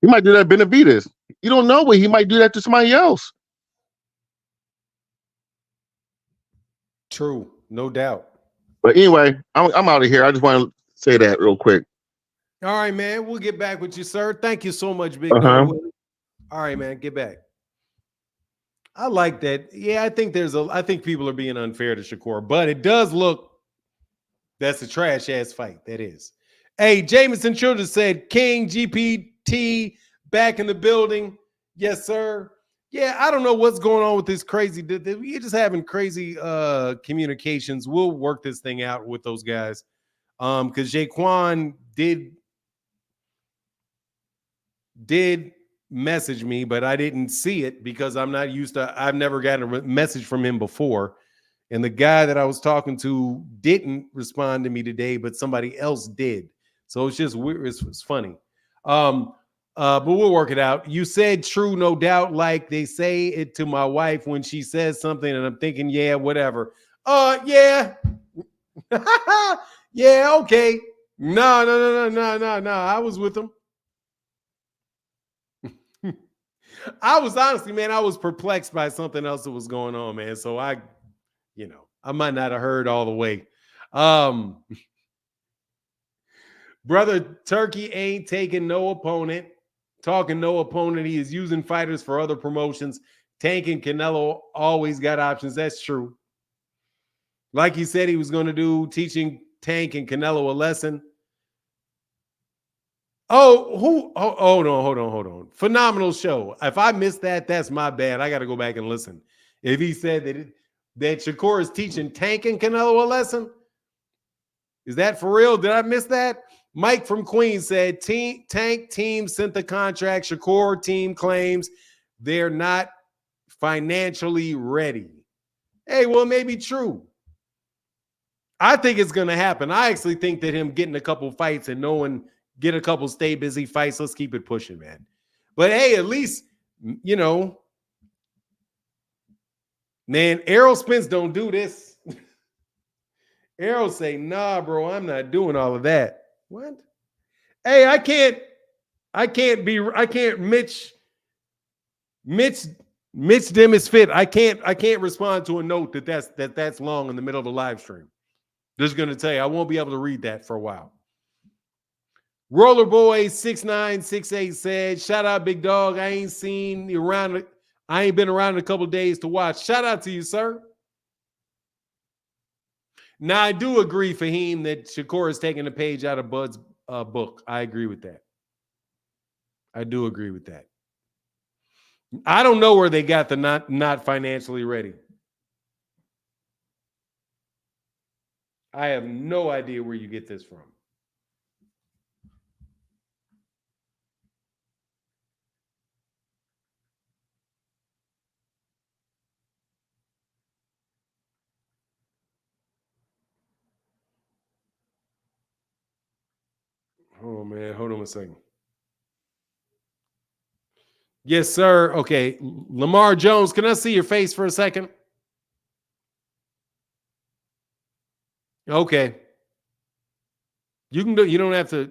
Speaker 8: He might do that to Benavidez. You don't know, but he might do that to somebody else.
Speaker 1: True, no doubt.
Speaker 8: But anyway, I'm out of here. I just want to say that real quick.
Speaker 1: All right, man. We'll get back with you, sir. Thank you so much, Big Dog. All right, man. Get back. I like that. Yeah, I think people are being unfair to Shakur, but it does look that's a trash ass fight. That is. Hey, Jameson Children said King GPT back in the building. Yes, sir. Yeah, I don't know what's going on with this crazy. We're just having crazy communications. We'll work this thing out with those guys. Because Jaquan did message me, but I didn't see it because I'm not used to. I've never gotten a message from him before, and the guy that I was talking to didn't respond to me today, but somebody else did. So it's just weird. It's funny. But we'll work it out. You said true, no doubt. Like they say it to my wife when she says something, and I'm thinking, yeah, whatever. Yeah. Yeah, okay. No. I was with him. I was honestly, man, I was perplexed by something else that was going on, man. So I might not have heard all the way. Brother Turkey ain't taking no opponent. Talking no opponent. He is using fighters for other promotions. Tank and Canelo always got options. That's true. Like he said he was going to do, teaching Tank and Canelo a lesson. Hold on. Phenomenal show. If I missed that, that's my bad. I got to go back and listen. If he said that Shakur is teaching Tank and Canelo a lesson, is that for real? Did I miss that? Mike from Queens said, Tank team sent the contract. Shakur team claims they're not financially ready. Hey, well, it may be true. I think it's going to happen. I actually think that him getting a couple fights and knowing get a couple stay busy fights. Let's keep it pushing, man. But hey, at least, you know, man, Errol Spence don't do this. Errol say, nah, bro, I'm not doing all of that. What? Hey, I can't Mitch Demis fit. I can't respond to a note that's long in the middle of a live stream. Just gonna tell you, I won't be able to read that for a while. Rollerboy 6968 said, shout out, big dog. I ain't been around in a couple of days to watch. Shout out to you, sir. Now, I do agree, Fahim, that Shakur is taking a page out of Bud's book. I agree with that. I do agree with that. I don't know where they got the not financially ready. I have no idea where you get this from. Oh, man. Hold on a second. Yes, sir. Okay. Lamar Jones, can I see your face for a second? Okay. You can do. You don't have to.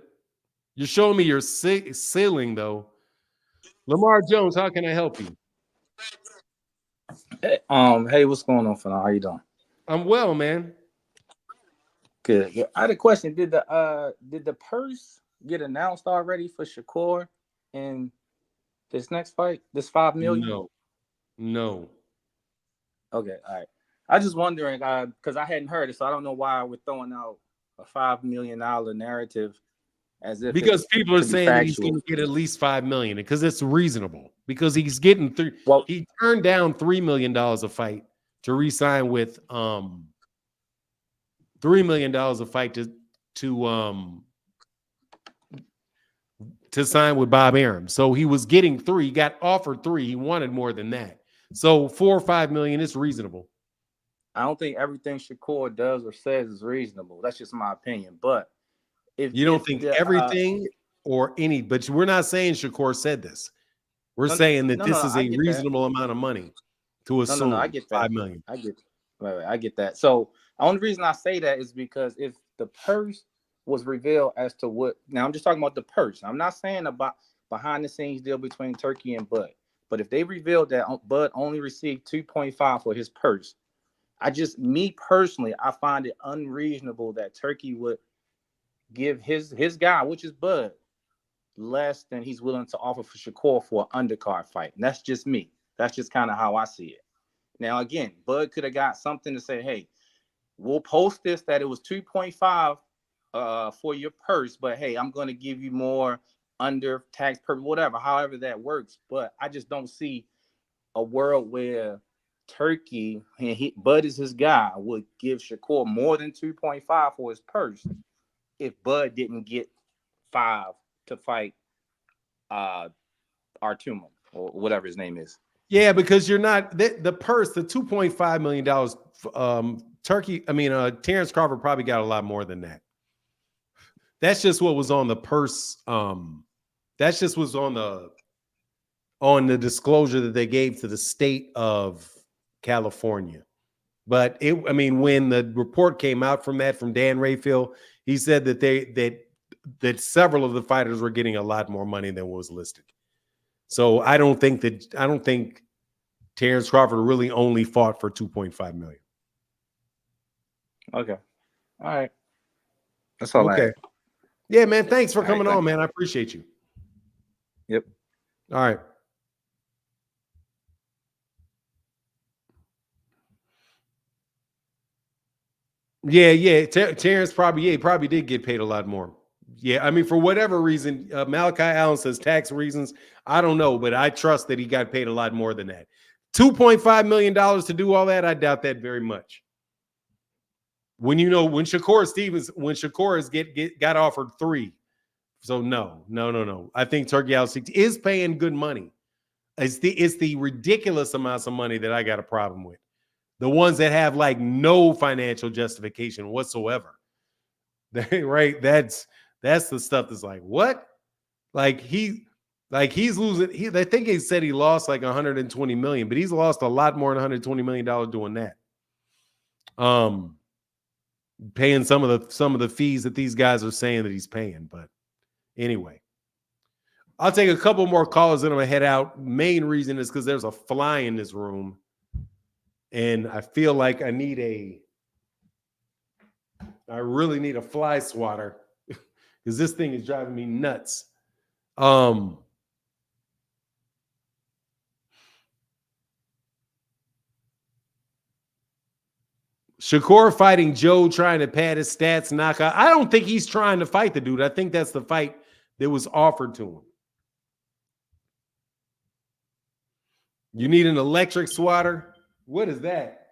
Speaker 1: You're showing me your ceiling, though. Lamar Jones, how can I help you?
Speaker 9: Hey, what's going on, Fernando? How you doing?
Speaker 1: I'm well, man.
Speaker 9: Good. I had a question. Did the purse get announced already for Shakur in this next fight? This $5 million?
Speaker 1: No.
Speaker 9: Okay, all right. I just wondering because I hadn't heard it, so I don't know why we're throwing out a $5 million narrative as if
Speaker 1: because people are saying that he's going to get at least $5 million because it's reasonable because he's getting through. Well, he turned down $3 million a fight to re-sign with $3 million a fight to sign with Bob Arum. So he was getting 3. He got offered 3. He wanted more than that. So $4 or $5 million is reasonable.
Speaker 9: I don't think everything Shakur does or says is reasonable. That's just my opinion. But if
Speaker 1: you don't think everything or any, but we're not saying Shakur said this. We're saying that this is a reasonable amount of money to assume.
Speaker 9: I get that.
Speaker 1: $5 million.
Speaker 9: I get that. So the only reason I say that is because if the purse was revealed as to what, now I'm just talking about the purse. I'm not saying about behind the scenes deal between Turki and Bud. But if they revealed that Bud only received 2.5 for his purse, me personally, I find it unreasonable that Turki would give his guy, which is Bud, less than he's willing to offer for Shakur for an undercard fight. And that's just me. That's just kind of how I see it. Now, again, Bud could have got something to say, hey, we'll post this that it was 2.5 for your purse, but hey, I'm going to give you more under tax per whatever, however that works. But I just don't see a world where Turki, and Bud is his guy, would give Shakur more than 2.5 for his purse if Bud didn't get 5 to fight Artuma or whatever his name is.
Speaker 1: Yeah, because you're not the purse, the $2.5 million. Terence Crawford probably got a lot more than that. That's just what was on the purse. That's just what's on the disclosure that they gave to the state of California. But when the report came out from Dan Rayfield, he said that several of the fighters were getting a lot more money than was listed. So I don't think Terence Crawford really only fought for $2.5 million.
Speaker 9: Okay. All right. That's all.
Speaker 1: Okay. Yeah, man. Thanks for coming on, man. I appreciate you.
Speaker 9: Yep.
Speaker 1: All right. Yeah. Terrence probably did get paid a lot more. Yeah, for whatever reason, Malachi Allen says tax reasons. I don't know, but I trust that he got paid a lot more than that. $2.5 million to do all that, I doubt that very much. When Shakur got offered 3. So no. I think Turki Al-Sheikh is paying good money. It's the ridiculous amounts of money that I got a problem with. The ones that have like no financial justification whatsoever. Right? That's That's the stuff that's like, what? Like he's losing. I think he said he lost like 120 million, but he's lost a lot more than 120 million dollars doing that. Paying some of the fees that these guys are saying that he's paying. But anyway, I'll take a couple more calls and I'm gonna head out. Main reason is because there's a fly in this room, and I feel like I really need a fly swatter because this thing is driving me nuts. Shakur fighting Joe, trying to pad his stats, knockout. I don't think he's trying to fight the dude. I think that's the fight that was offered to him. You need an electric swatter? What is that?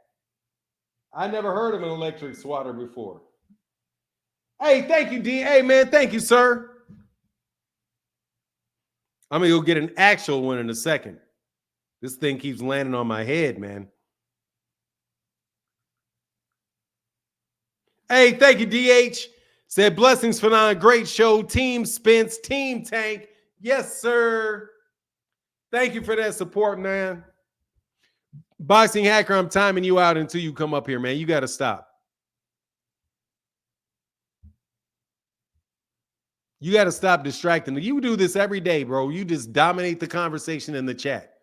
Speaker 1: I never heard of an electric swatter before. Hey, thank you, D. Hey, man, thank you, sir. I'm going to go get an actual one in a second. This thing keeps landing on my head, man. Hey, thank you, DH. Said blessings for now. Great show. Team Spence, Team Tank. Yes, sir. Thank you for that support, man. Boxing Hacker, I'm timing you out until you come up here, man. You got to stop. You got to stop distracting. You do this every day, bro. You just dominate the conversation in the chat.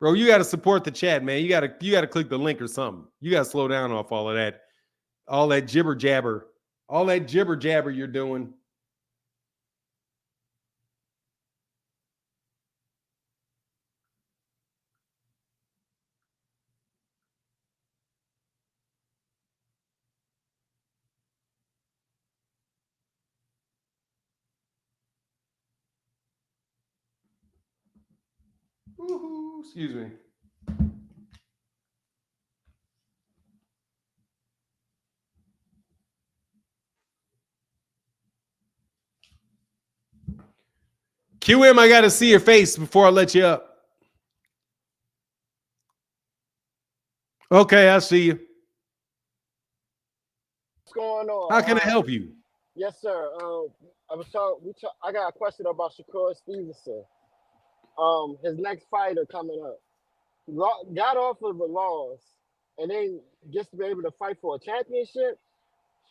Speaker 1: Bro, you got to support the chat, man. You got to click the link or something. You got to slow down off all of that. All that jibber jabber. All that jibber jabber you're doing. Woo-hoo, excuse me. QM, I got to see your face before I let you up. Okay, I see you.
Speaker 10: What's going on?
Speaker 1: How can I help you?
Speaker 10: Yes, sir. I got a question about Shakur Stevenson. His next fighter coming up. Got off of a loss and then gets to be able to fight for a championship.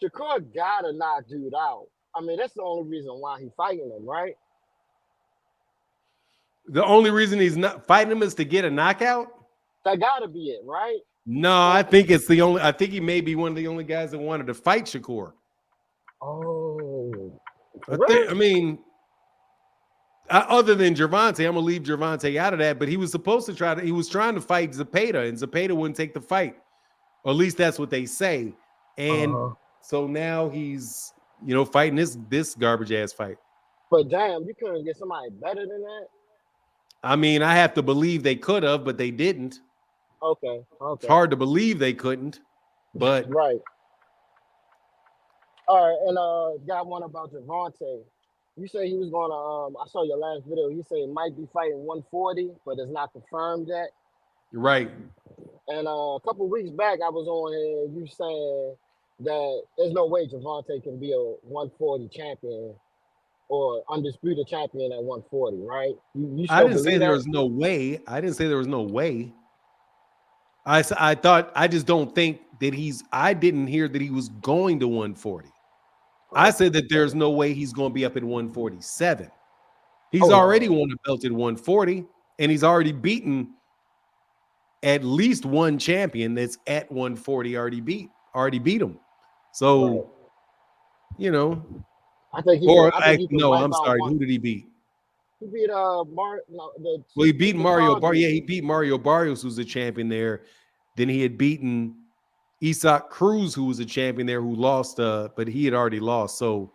Speaker 10: Shakur gotta knock dude out. I mean, that's the only reason why he's fighting him, right?
Speaker 1: The only reason he's not fighting him is to get a knockout?
Speaker 10: That gotta be it, right?
Speaker 1: No, I think he may be one of the only guys that wanted to fight Shakur.
Speaker 10: Oh.
Speaker 1: I mean, other than Gervonta, I'm gonna leave Gervonta out of that, but he was supposed to he was trying to fight Zepeda, and Zepeda wouldn't take the fight. Or at least that's what they say. And so now he's, fighting this garbage ass fight.
Speaker 10: But damn, you couldn't get somebody better than that?
Speaker 1: I mean, I have to believe they could have, but they didn't.
Speaker 10: Okay.
Speaker 1: It's hard to believe they couldn't, but
Speaker 10: right. All right, and got one about Gervonta. You say he was gonna. I saw your last video. You say he might be fighting 140, but it's not confirmed yet.
Speaker 1: Right.
Speaker 10: And a couple weeks back, I was on here. You saying that there's no way Gervonta can be a 140 champion or undisputed champion at 140, right?
Speaker 1: I didn't say there was no way. I didn't say there was no way. I just don't think that I didn't hear that he was going to 140. I said that there's no way he's going to be up at 147. He's already won a belt at 140, and he's already beaten at least one champion that's at 140 already beat him. So,
Speaker 10: I think
Speaker 1: I'm sorry. Who did he beat?
Speaker 10: He beat
Speaker 1: he beat Mario Barrios. Yeah, he beat Mario Barrios, who's a champion there. Then he had beaten Isaac Cruz, who was a champion there, who lost, but he had already lost. So,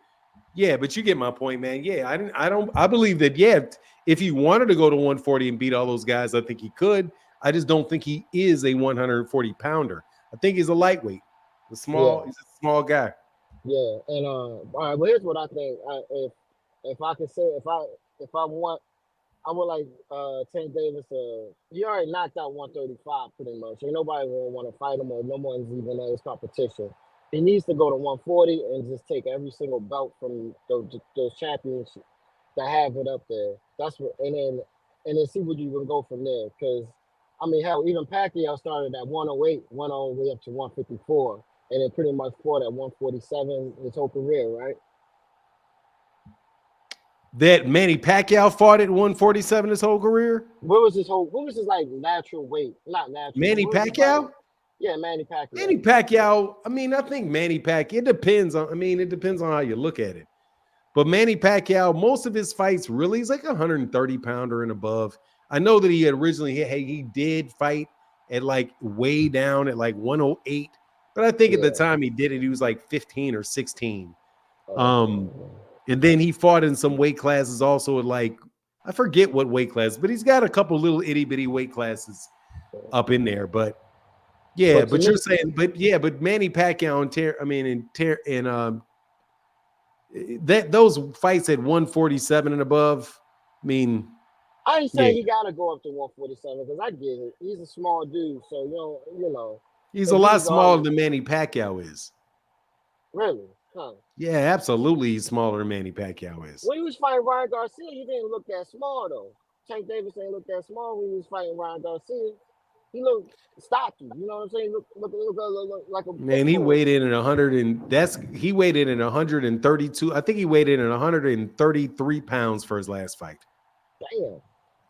Speaker 1: yeah, but you get my point, man. Yeah, I believe that, yeah, if he wanted to go to 140 and beat all those guys, I think he could. I just don't think he is a 140 pounder. I think he's a lightweight. He's a small guy.
Speaker 10: Yeah, and all right, well, here's what I think. If I could say, if I want, I would like Tank Davis he already knocked out 135 pretty much. Ain't nobody gonna want to fight him, or no one's even in his competition. He needs to go to 140 and just take every single belt from those champions that have it up there. That's what, and then see what you can go from there. Because I mean, hell, even Pacquiao started at 108, went all the way up to 154, and then pretty much fought at 147 his whole career, right?
Speaker 1: That Manny Pacquiao fought at 147 his whole career.
Speaker 10: What was his whole? What was his like natural weight? Not natural.
Speaker 1: Manny
Speaker 10: What was his like?
Speaker 1: Pacquiao.
Speaker 10: Yeah, Manny Pacquiao.
Speaker 1: Manny Pacquiao. I mean, I think Manny Pacquiao. It depends on. I mean, it depends on how you look at it. But Manny Pacquiao, most of his fights really, he's like 130 pounder and above. I know that he had originally, he did fight at like way down at like 108. But I think at the time he did it, he was like 15 or 16. And then he fought in some weight classes also at like, I forget what weight class, but he's got a couple little itty bitty weight classes up in there. But yeah, but you're saying, but Manny Pacquiao and those fights at 147 and above, I mean,
Speaker 10: I ain't saying he gotta go up to 147 because I get it. He's a small dude, so you know.
Speaker 1: He's a lot smaller than Manny Pacquiao is.
Speaker 10: Really? Huh.
Speaker 1: Yeah, absolutely. He's smaller than Manny Pacquiao is.
Speaker 10: When he was fighting Ryan Garcia, he didn't look that small though. Tank Davis ain't look that small when he was fighting Ryan Garcia. He looked stocky. You know what I'm saying? Look like a
Speaker 1: man. He weighed in at 100 and he weighed in at 132. I think he weighed in at 133 pounds for his last fight.
Speaker 10: Damn.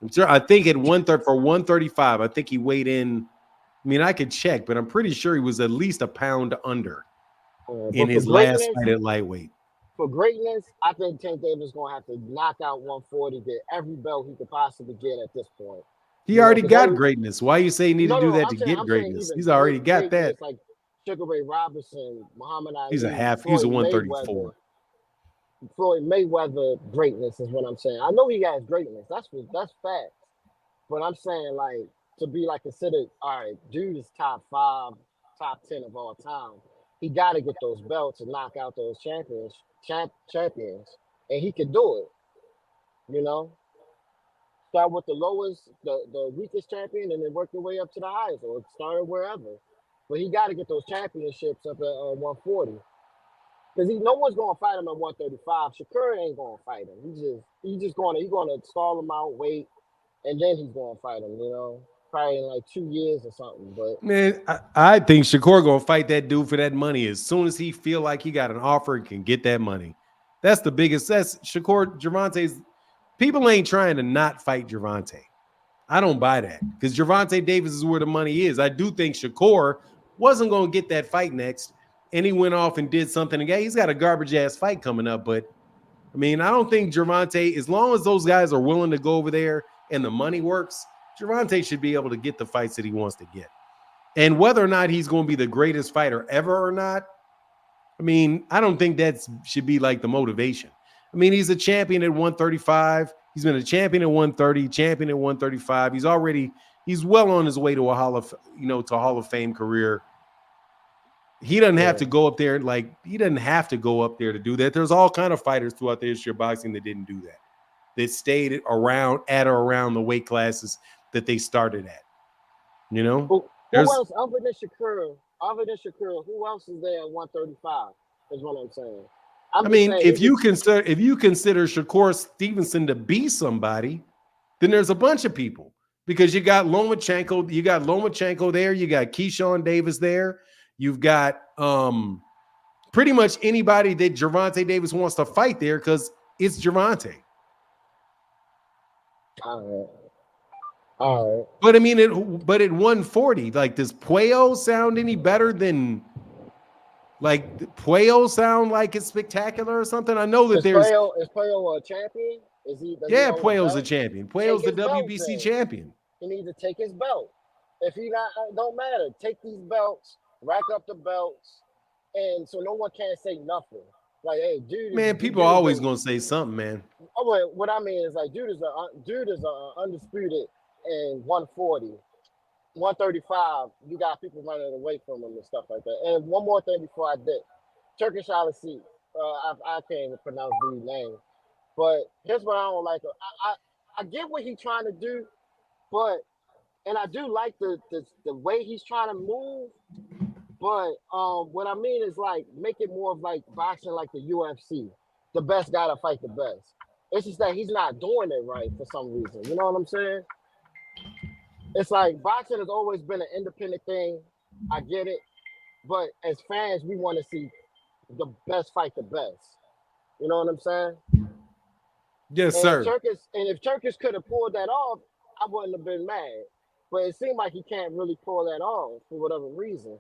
Speaker 1: I'm sure. I think at 135. I think he weighed in. I mean, I could check, but I'm pretty sure he was at least a pound under in his last fight at lightweight.
Speaker 10: For greatness, I think Tank Davis is gonna have to knock out 140, get every belt he could possibly get at this point.
Speaker 1: He already got greatness. Why you say he need to do that to get greatness? He's already got that.
Speaker 10: Like Sugar Ray Robinson, Muhammad Ali.
Speaker 1: He's a 134.
Speaker 10: Floyd Mayweather greatness is what I'm saying. I know he has greatness. That's fact. But I'm saying like to be like considered, all right, dude is top 5, top 10 of all time. He got to get those belts and knock out those champions, and he can do it. You know, start with the lowest, the weakest champion, and then work your way up to the highest, or start wherever. But he got to get those championships up at 140, because no one's going to fight him at 135. Shakur ain't going to fight him. He's going to stall him out, wait, and then he's going to fight him. You know. Probably in like 2 years or something, but
Speaker 1: man, I think Shakur gonna fight that dude for that money as soon as he feel like he got an offer and can get that money. That's the biggest. That's Shakur. Gervonta's people ain't trying to not fight Gervonta. I don't buy that because Gervonta Davis is where the money is. I do think Shakur wasn't gonna get that fight next, and he went off and did something again. He's got a garbage ass fight coming up, but I mean, I don't think Gervonta, as long as those guys are willing to go over there and the money works, Gervonta should be able to get the fights that he wants to get. And whether or not he's going to be the greatest fighter ever or not, I mean, I don't think that should be like the motivation. I mean, he's a champion at 135. He's been a champion at 130, champion at 135. He's well on his way to a Hall of Fame career. He doesn't have to go up there to do that. There's all kind of fighters throughout the history of boxing that didn't do that. That stayed around the weight classes that they started at. You know?
Speaker 10: Who else other than Shakur, who else is there at 135? Is what I'm saying.
Speaker 1: I mean, if you consider Shakur Stevenson to be somebody, then there's a bunch of people. Because you got Lomachenko there, you got Keyshawn Davis there, you've got pretty much anybody that Gervonta Davis wants to fight there because it's Gervonta.
Speaker 10: All right.
Speaker 1: But I mean, at 140, like, does Puello sound any better than Puello sound like it's spectacular or something? I know that
Speaker 10: is Puello a champion?
Speaker 1: Puello's a champion. Puello's the WBC champion.
Speaker 10: He needs to take his belt. If he not, don't matter. Take these belts, rack up the belts, and so no one can say nothing. Like, hey, dude.
Speaker 1: Man, people are always gonna say something, man.
Speaker 10: Oh, well, what I mean is like, dude is undisputed in 140, 135. You got people running away from him and stuff like that. And one more thing before I did, Turkish Al-Sheikh. I can't even pronounce dude's name, but here's what I don't like. I get what he's trying to do, and I do like the way he's trying to move. But what I mean is like make it more of like boxing like the UFC. The best gotta fight the best. It's just that he's not doing it right for some reason. You know what I'm saying? It's like boxing has always been an independent thing. I get it. But as fans, we want to see the best fight the best. You know what I'm saying?
Speaker 1: Yes,
Speaker 10: And
Speaker 1: sir.
Speaker 10: if Turkish could have pulled that off, I wouldn't have been mad. But it seemed like he can't really pull that off for whatever reason.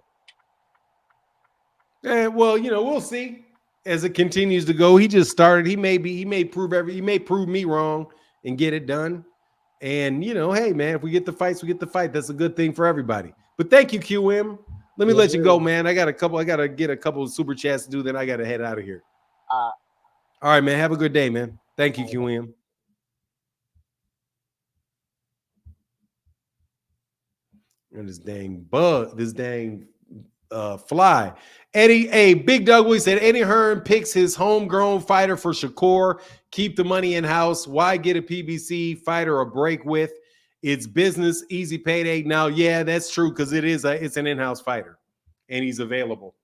Speaker 1: Well, we'll see as it continues to go. He just started. He may prove me wrong and get it done. And hey, man, if we get the fights, we get the fight. That's a good thing for everybody. But thank you, QM. Let me let you go, man. I gotta get a couple of super chats to do. Then I gotta head out of here. All right, man. Have a good day, man. Thank you, QM. And this dang fly. Eddie, Big Doug, we said Eddie Hearn picks his homegrown fighter for Shakur. Keep the money in-house. Why get a PBC fighter a break with? It's business, easy payday. Now, yeah, that's true because it's an in-house fighter and he's available.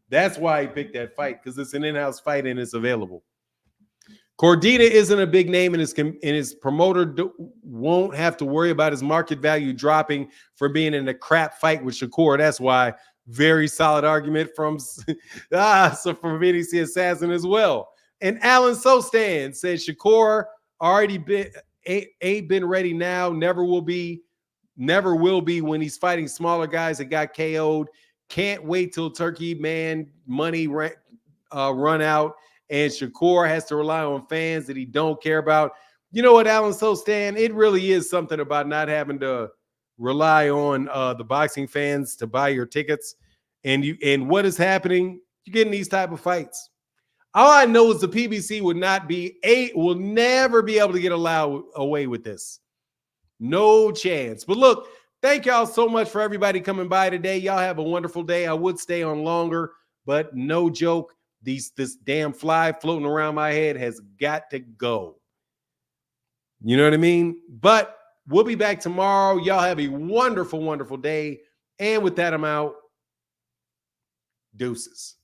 Speaker 1: That's why he picked that fight, because it's an in-house fight and it's available. Cordita isn't a big name, and his promoter won't have to worry about his market value dropping for being in a crap fight with Shakur. That's why. Very solid argument from PBC Assassin as well. And Alan Sostan says Shakur already ain't been ready now, never will be when he's fighting smaller guys that got KO'd. Can't wait till Turkey money run out, and Shakur has to rely on fans that he don't care about. You know what, Alan Sostan? It really is something about not having to rely on the boxing fans to buy your tickets. And what is happening? You're getting these type of fights. All I know is the PBC will never be able to get away with this. No chance. But look, thank y'all so much for everybody coming by today. Y'all have a wonderful day. I would stay on longer, but no joke. This damn fly floating around my head has got to go. You know what I mean? But we'll be back tomorrow. Y'all have a wonderful, wonderful day. And with that, I'm out. Deuces.